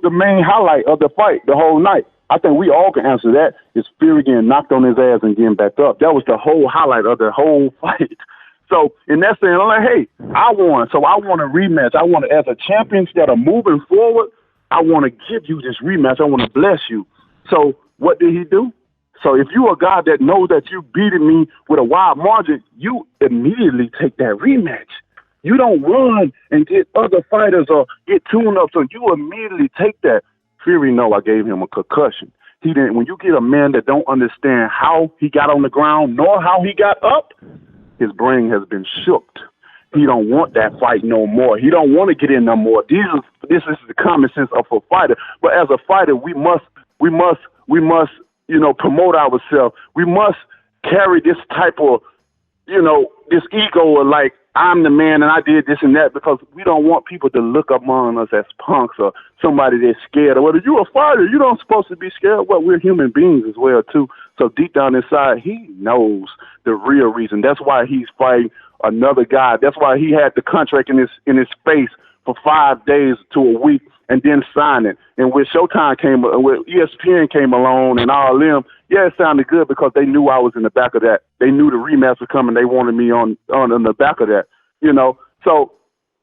the main highlight of the fight the whole night? I think we all can answer that. It's Fury getting knocked on his ass and getting back up. That was the whole highlight of the whole fight. So in that sense, I'm like, hey, I won. So I want a rematch. I want to, as a champion, instead of moving forward, I want to give you this rematch. I want to bless you. So what did he do? So if you're a guy that knows that you beating me with a wide margin, you immediately take that rematch. You don't run and get other fighters or get tune-ups. So you immediately take that. Fury know I gave him a concussion. He didn't. When you get a man that don't understand how he got on the ground nor how he got up, his brain has been shook. He don't want that fight no more. He don't want to get in no more. This is the common sense of a fighter. But as a fighter, we must, you know, promote ourselves. We must carry this type of, you know, this ego of like, I'm the man and I did this and that, because we don't want people to look upon us as punks or somebody that's scared. Or whether you're a fighter, you don't supposed to be scared. Well, we're human beings as well, too. So deep down inside, he knows the real reason. That's why he's fighting another guy. That's why he had the contract in his face for 5 days to a week and then sign it. And when Showtime when ESPN came along and all them, yeah, it sounded good because they knew I was in the back of that. They knew the rematch was coming. They wanted me on the back of that, you know. So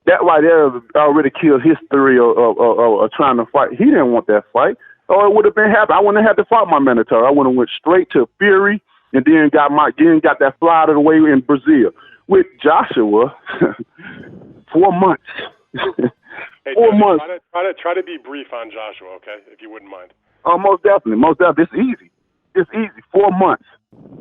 that right there already killed his theory of trying to fight. He didn't want that fight, or it would have been happy. I wouldn't have had to fight my mandatory. I would have went straight to Fury and then got that fly out of the way in Brazil. With Joshua, 4 months. Hey, 4 months. Try to be brief on Joshua, okay? If you wouldn't mind. Oh, most definitely. It's easy. It's easy. 4 months.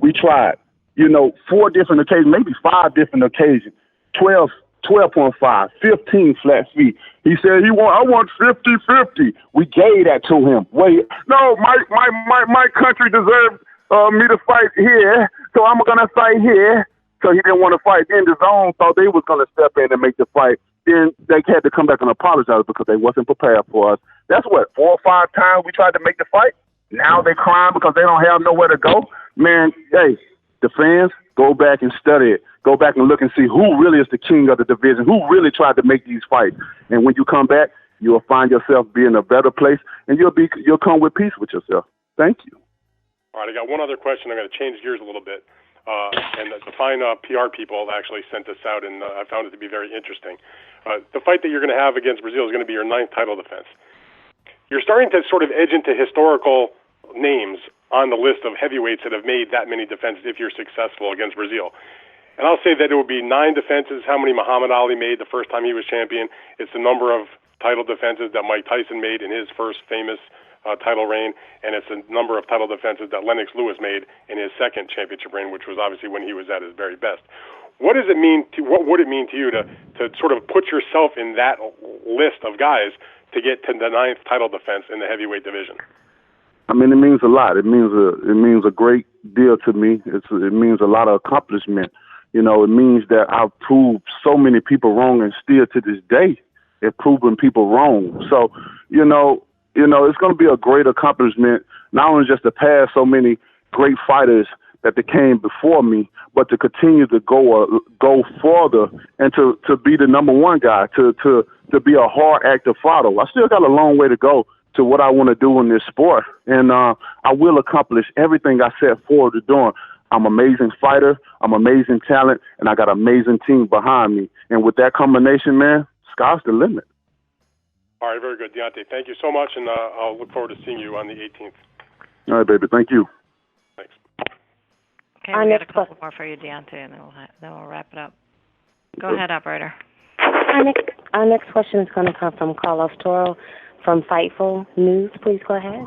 We tried. 4 different occasions, maybe 5 different occasions. 12.5, 15 flat feet. He said I want 50-50. We gave that to him. Wait, no, my country deserves me to fight here, so I'm gonna fight here. So he didn't want to fight. Then the zone thought they was gonna step in and make the fight. Then they had to come back and apologize because they wasn't prepared for us. That's 4 or 5 times we tried to make the fight. Now they crying because they don't have nowhere to go. Man, hey, the fans, go back and study it. Go back and look and see who really is the king of the division, who really tried to make these fights. And when you come back, you'll find yourself being in a better place, and you'll come with peace with yourself. Thank you. All right, I got one other question. I'm going to change gears a little bit. And the fine PR people actually sent this out, and I found it to be very interesting. The fight that you're going to have against Breazeale is going to be your 9th title defense. You're starting to sort of edge into historical names on the list of heavyweights that have made that many defenses if you're successful against Breazeale. And I'll say that it would be 9 defenses, how many Muhammad Ali made the first time he was champion. It's the number of title defenses that Mike Tyson made in his first famous title reign, and it's the number of title defenses that Lennox Lewis made in his second championship reign, which was obviously when he was at his very best. What would it mean to you to sort of put yourself in that list of guys to get to the 9th title defense in the heavyweight division? I mean, it means a lot. It means a great deal to me. It means a lot of accomplishment. It means that I've proved so many people wrong, and still to this day, it's proving people wrong. So, it's going to be a great accomplishment, not only just to pass so many great fighters that they came before me, but to continue to go further and to be the number one guy, to be a hard act to follow. I still got a long way to go to what I want to do in this sport, and I will accomplish everything I set forward to doing. I'm an amazing fighter, I'm amazing talent, and I got an amazing team behind me. And with that combination, man, sky's the limit. All right, very good, Deontay. Thank you so much, and I'll look forward to seeing you on the 18th. All right, baby. Thank you. Thanks. Okay, we got a couple more for you, Deontay, and then we'll wrap it up. Go ahead, operator. Our next question is going to come from Carlos Toro from Fightful News. Please go ahead.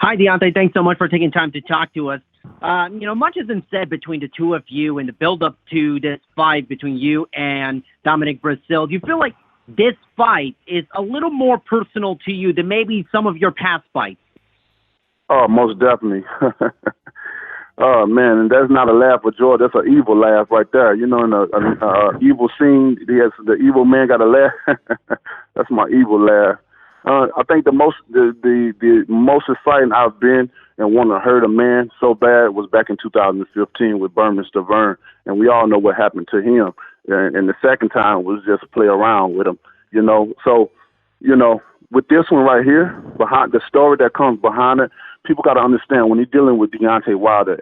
Hi, Deontay. Thanks so much for taking time to talk to us. Much has been said between the two of you in the build-up to this fight between you and Dominic Breazeale. Do you feel like this fight is a little more personal to you than maybe some of your past fights? Oh, most definitely. Oh, man, and that's not a laugh of joy. That's an evil laugh right there. In an evil scene, the evil man got a laugh. That's my evil laugh. I think the most exciting I've been and want to hurt a man so bad was back in 2015 with Berman Stavern, and we all know what happened to him. And the second time was just play around with him, So, with this one right here, behind the story that comes behind it, people got to understand when you're dealing with Deontay Wilder.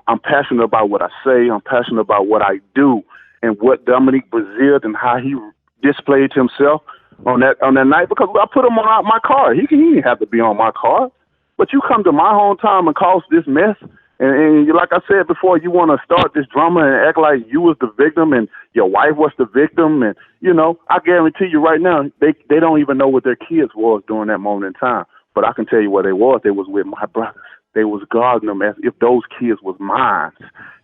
I'm passionate about what I say. I'm passionate about what I do, and what Dominic Breazeale and how he displayed himself on that night, because I put him on my card. He didn't have to be on my card. But you come to my hometown and cause this mess, and you, like I said before, you want to start this drama and act like you was the victim and your wife was the victim. And, I guarantee you right now, they don't even know what their kids was during that moment in time. But I can tell you where they was. They was with my brothers. They was guarding them as if those kids was mine.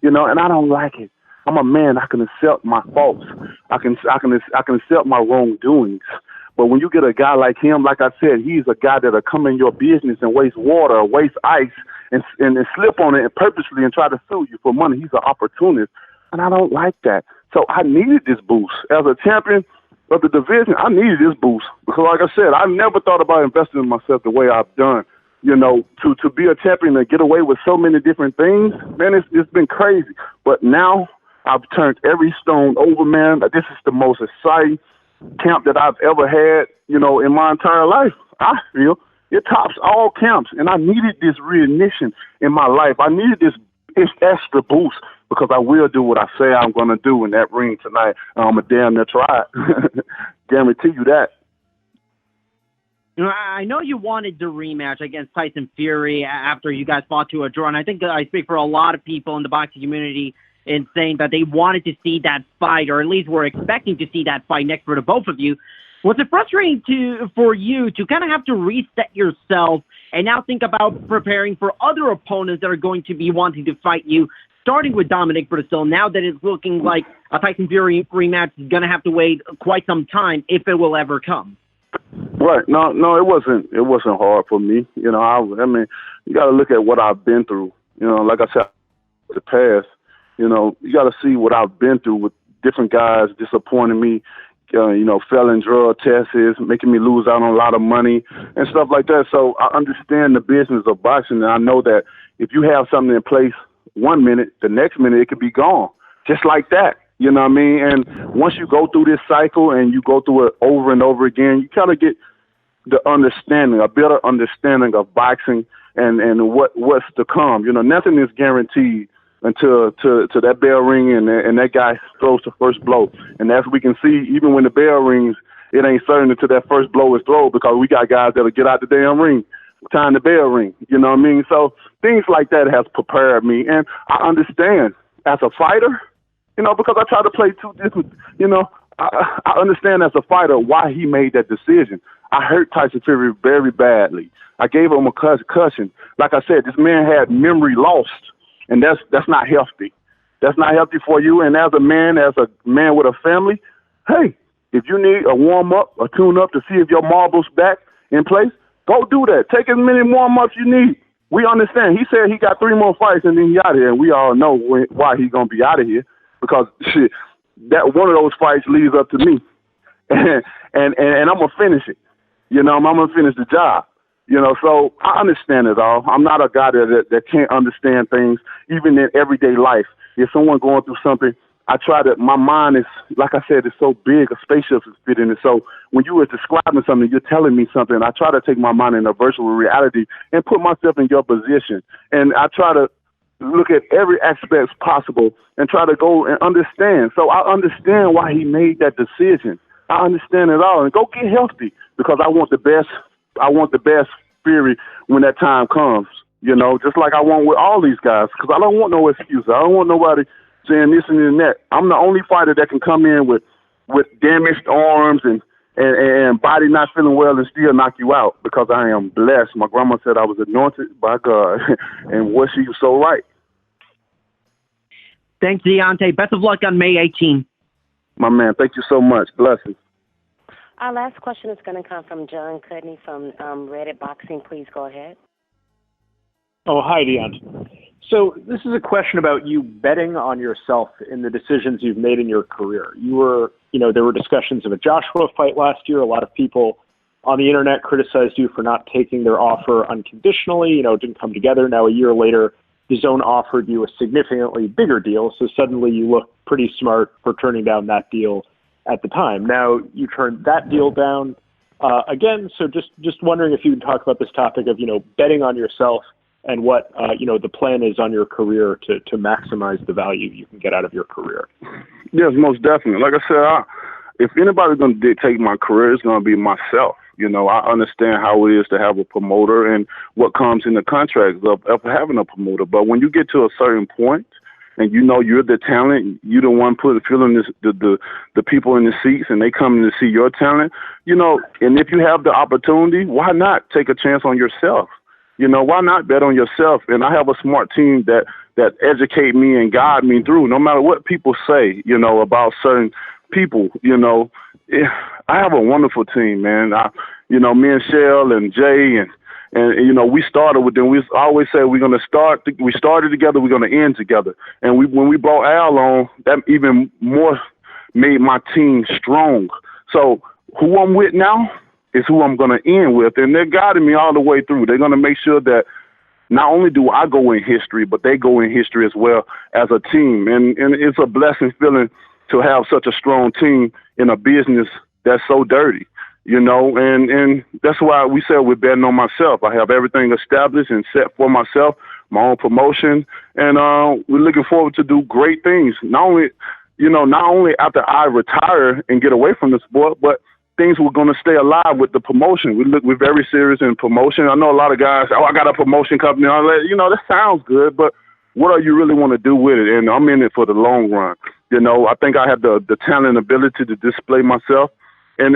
And I don't like it. I'm a man. I can accept my faults. I can accept my wrongdoings. But when you get a guy like him, like I said, he's a guy that'll come in your business and waste water, or waste ice, and slip on it and purposely and try to sue you for money. He's an opportunist, and I don't like that. So I needed this boost. As a champion of the division, I needed this boost. Because like I said, I never thought about investing in myself the way I've done. To be a champion and get away with so many different things, man, it's been crazy. But now I've turned every stone over, man. This is the most exciting camp that I've ever had, in my entire life. I feel it tops all camps, and I needed this reignition in my life. I needed this extra boost because I will do what I say I'm going to do in that ring tonight. I'm a damn near try it. Guarantee you that. I know you wanted the rematch against Tyson Fury after you guys fought to a draw, and I think I speak for a lot of people in the boxing community in saying that they wanted to see that fight, or at least were expecting to see that fight next for the both of you. Was it frustrating for you to kind of have to reset yourself and now think about preparing for other opponents that are going to be wanting to fight you, starting with Dominic Breazeale, now that it's looking like a Tyson Fury rematch is going to have to wait quite some time, if it will ever come? Right. No, it wasn't hard for me. I mean, you got to look at what I've been through. Like I said, the past, you got to see what I've been through with different guys disappointing me, failing drug tests, making me lose out on a lot of money and stuff like that. So I understand the business of boxing, and I know that if you have something in place 1 minute, the next minute it could be gone, just like that. You know what I mean? And once you go through this cycle and you go through it over and over again, you kind of get the understanding, a better understanding of boxing and what's to come. Nothing is guaranteed until to that bell ring and that guy throws the first blow. And as we can see, even when the bell rings, it ain't certain until that first blow is thrown, because we got guys that'll get out the damn ring time the bell ring. You know what I mean? So things like that has prepared me. And I understand as a fighter, because I try to play two different, I understand as a fighter why he made that decision. I hurt Tyson Fury very badly. I gave him a concussion. Like I said, this man had memory lost, and that's not healthy. That's not healthy for you. And as a man with a family, hey, if you need a warm-up, a tune-up to see if your marble's back in place, go do that. Take as many warm-ups you need. We understand. He said he got 3 more fights and then he out of here, and we all know why he's going to be out of here. Because that one of those fights leads up to me, and I'm gonna finish it. I'm gonna finish the job. So I understand it all. I'm not a guy that can't understand things, even in everyday life. If someone going through something, I try to. My mind is, like I said, it's so big. A spaceship is fit in it. So when you were describing something, you're telling me something. I try to take my mind in a virtual reality and put myself in your position, and I try to look at every aspect possible and try to go and understand. So I understand why he made that decision. I understand it all. And go get healthy, because I want the best. I want the best Fury when that time comes, just like I want with all these guys, because I don't want no excuses. I don't want nobody saying this and that. I'm the only fighter that can come in with damaged arms and body not feeling well and still knock you out, because I am blessed. My grandma said I was anointed by God, and was she so right? Thanks, Deontay. Best of luck on May 18th. My man, thank you so much. Blessings. Our last question is going to come from John Cudney from Reddit Boxing. Please go ahead. Oh, hi, Deontay. So this is a question about you betting on yourself in the decisions you've made in your career. There were discussions of a Joshua fight last year. A lot of people on the internet criticized you for not taking their offer unconditionally. It didn't come together. Now, a year later, the Zone offered you a significantly bigger deal. So suddenly you look pretty smart for turning down that deal at the time. Now you turned that deal down again. So just wondering if you can talk about this topic of, betting on yourself and what, the plan is on your career to maximize the value you can get out of your career. Yes, most definitely. Like I said, if anybody's going to dictate my career, it's going to be myself. I understand how it is to have a promoter and what comes in the contracts of having a promoter. But when you get to a certain point and you're the talent, you're the one filling the people in the seats, and they come to see your talent, and if you have the opportunity, why not take a chance on yourself? Why not bet on yourself? And I have a smart team that educate me and guide me through, no matter what people say, about certain people, I have a wonderful team, man. Me and Shell and Jay and we started with them. We always say we started together, we're going to end together. And when we brought Al on, that even more made my team strong. So who I'm with now is who I'm going to end with. And they're guiding me all the way through. They're going to make sure that not only do I go in history, but they go in history as well as a team. And it's a blessing feeling to have such a strong team in a business that's so dirty, and that's why we said we're betting on myself. I have everything established and set for myself, my own promotion, and we're looking forward to do great things. Not only after I retire and get away from the sport, but things we're going to stay alive with the promotion. We're very serious in promotion. I know a lot of guys, I got a promotion company. That sounds good, but what do you really want to do with it? And I'm in it for the long run. I think I have the talent and ability to display myself in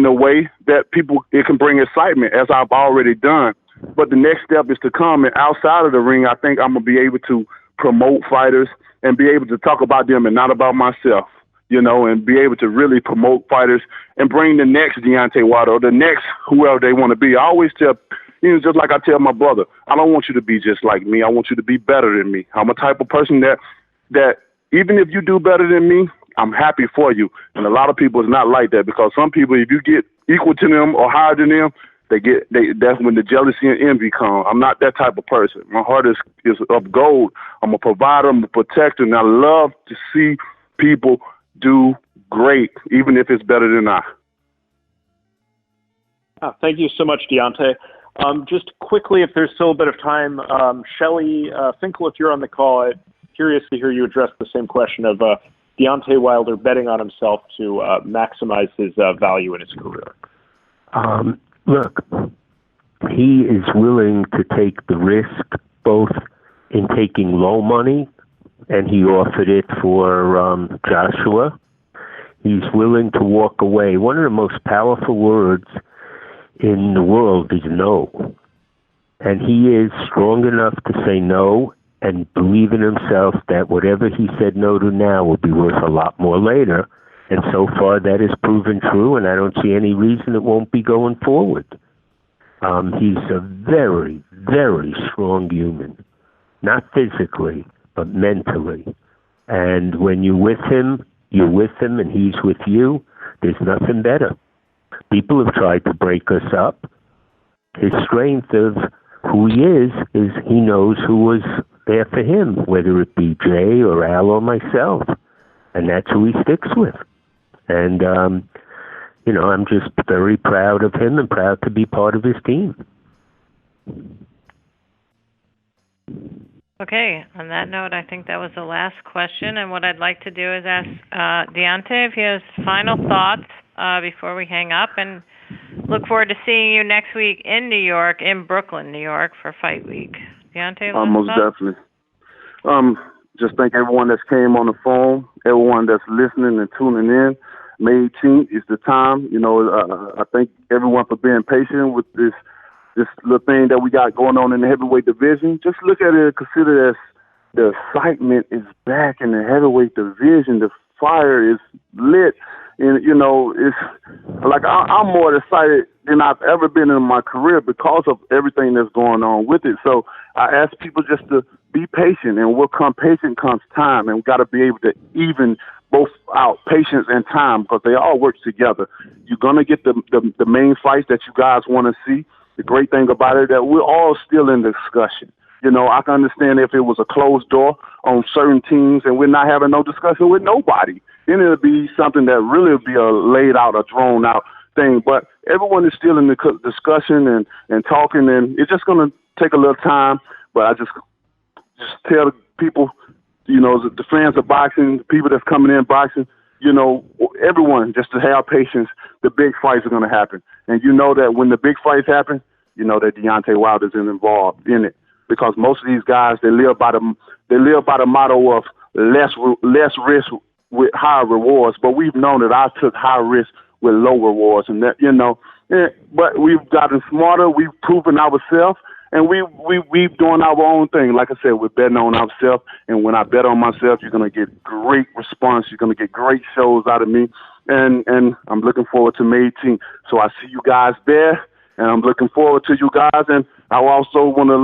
a way that it can bring excitement, as I've already done. But the next step is to come, and outside of the ring, I think I'm going to be able to promote fighters and be able to talk about them and not about myself, and be able to really promote fighters and bring the next Deontay Wilder or the next whoever they want to be. I always tell, just like I tell my brother, I don't want you to be just like me. I want you to be better than me. I'm a type of person that even if you do better than me, I'm happy for you. And a lot of people is not like that, because some people, if you get equal to them or higher than them, that's when the jealousy and envy come. I'm not that type of person. My heart is of gold. I'm a provider, I'm a protector, and I love to see people do great, even if it's better than I. Thank you so much, Deontay. Just quickly, if there's still a bit of time, Shelley Finkel, if you're on the call, I'm curious to hear you address the same question of Deontay Wilder betting on himself to maximize his value in his career. Look, he is willing to take the risk both in taking low money, and he offered it for Joshua. He's willing to walk away. One of the most powerful words in the world is no. And he is strong enough to say no and believe in himself that whatever he said no to now will be worth a lot more later. And so far that has proven true, and I don't see any reason it won't be going forward. He's a very, very strong human, not physically, but mentally. And when you're with him, and he's with you. There's nothing better. People have tried to break us up. His strength of who he is he knows who was there for him, whether it be Jay or Al or myself. And that's who he sticks with. And, I'm just very proud of him and proud to be part of his team. Okay, on that note, I think that was the last question. And what I'd like to do is ask Deontay if he has final thoughts before we hang up, and look forward to seeing you next week in New York, in Brooklyn, New York, for Fight Week. Deontay, most definitely. Just thank everyone that's came on the phone, everyone that's listening and tuning in. May 18th is the time. I thank everyone for being patient with this little thing that we got going on in the heavyweight division. Just look at it and consider it as the excitement is back in the heavyweight division. The fire is lit. And, it's like I'm more excited than I've ever been in my career because of everything that's going on with it. So I ask people just to be patient, and what comes patient comes time, and we got to be able to even both out patience and time, because they all work together. You're going to get the main fights that you guys want to see. The great thing about it that we're all still in discussion. I can understand if it was a closed door on certain teams and we're not having no discussion with nobody. Then it'll be something that really will be a laid out, a drawn out thing. But everyone is still in the discussion and talking, and it's just going to take a little time. But I just tell people, the fans of boxing, the people that's coming in boxing, everyone just to have patience. The big fights are going to happen. And that when the big fights happen, that Deontay Wilder's involved in it. Because most of these guys, they live by the motto of less risk with higher rewards. But we've known that I took high risk with low rewards, and that but we've gotten smarter. We've proven ourselves, and we've doing our own thing. Like I said, we're betting on ourselves, and when I bet on myself, you're gonna get great response. You're gonna get great shows out of me, and I'm looking forward to May 18th. So I see you guys there. And I'm looking forward to you guys. And I also want to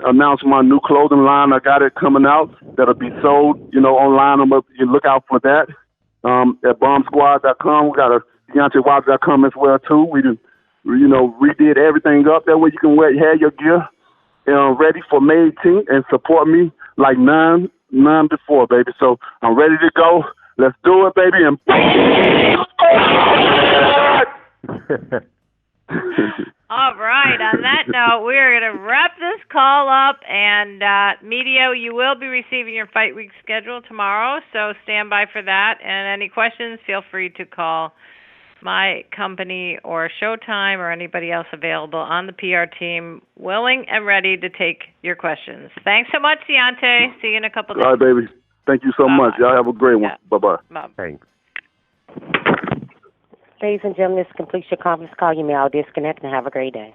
announce my new clothing line. I got it coming out that'll be sold, online. You look out for that at bombsquad.com. We got a DeontayWilder.com as well, too. We redid everything up. That way you can have your gear ready for May 18th and support me like none before, baby. So I'm ready to go. Let's do it, baby. And All right. On that note, we are going to wrap this call up. And, Medio, you will be receiving your Fight Week schedule tomorrow, so stand by for that. And any questions, feel free to call my company or Showtime or anybody else available on the PR team, willing and ready to take your questions. Thanks so much, Deontay. See you in a couple days. All right, baby. Thank you so much. Y'all have a great one. Bye-bye. Bye. Thanks. Ladies and gentlemen, this completes your conference call. You may all disconnect and have a great day.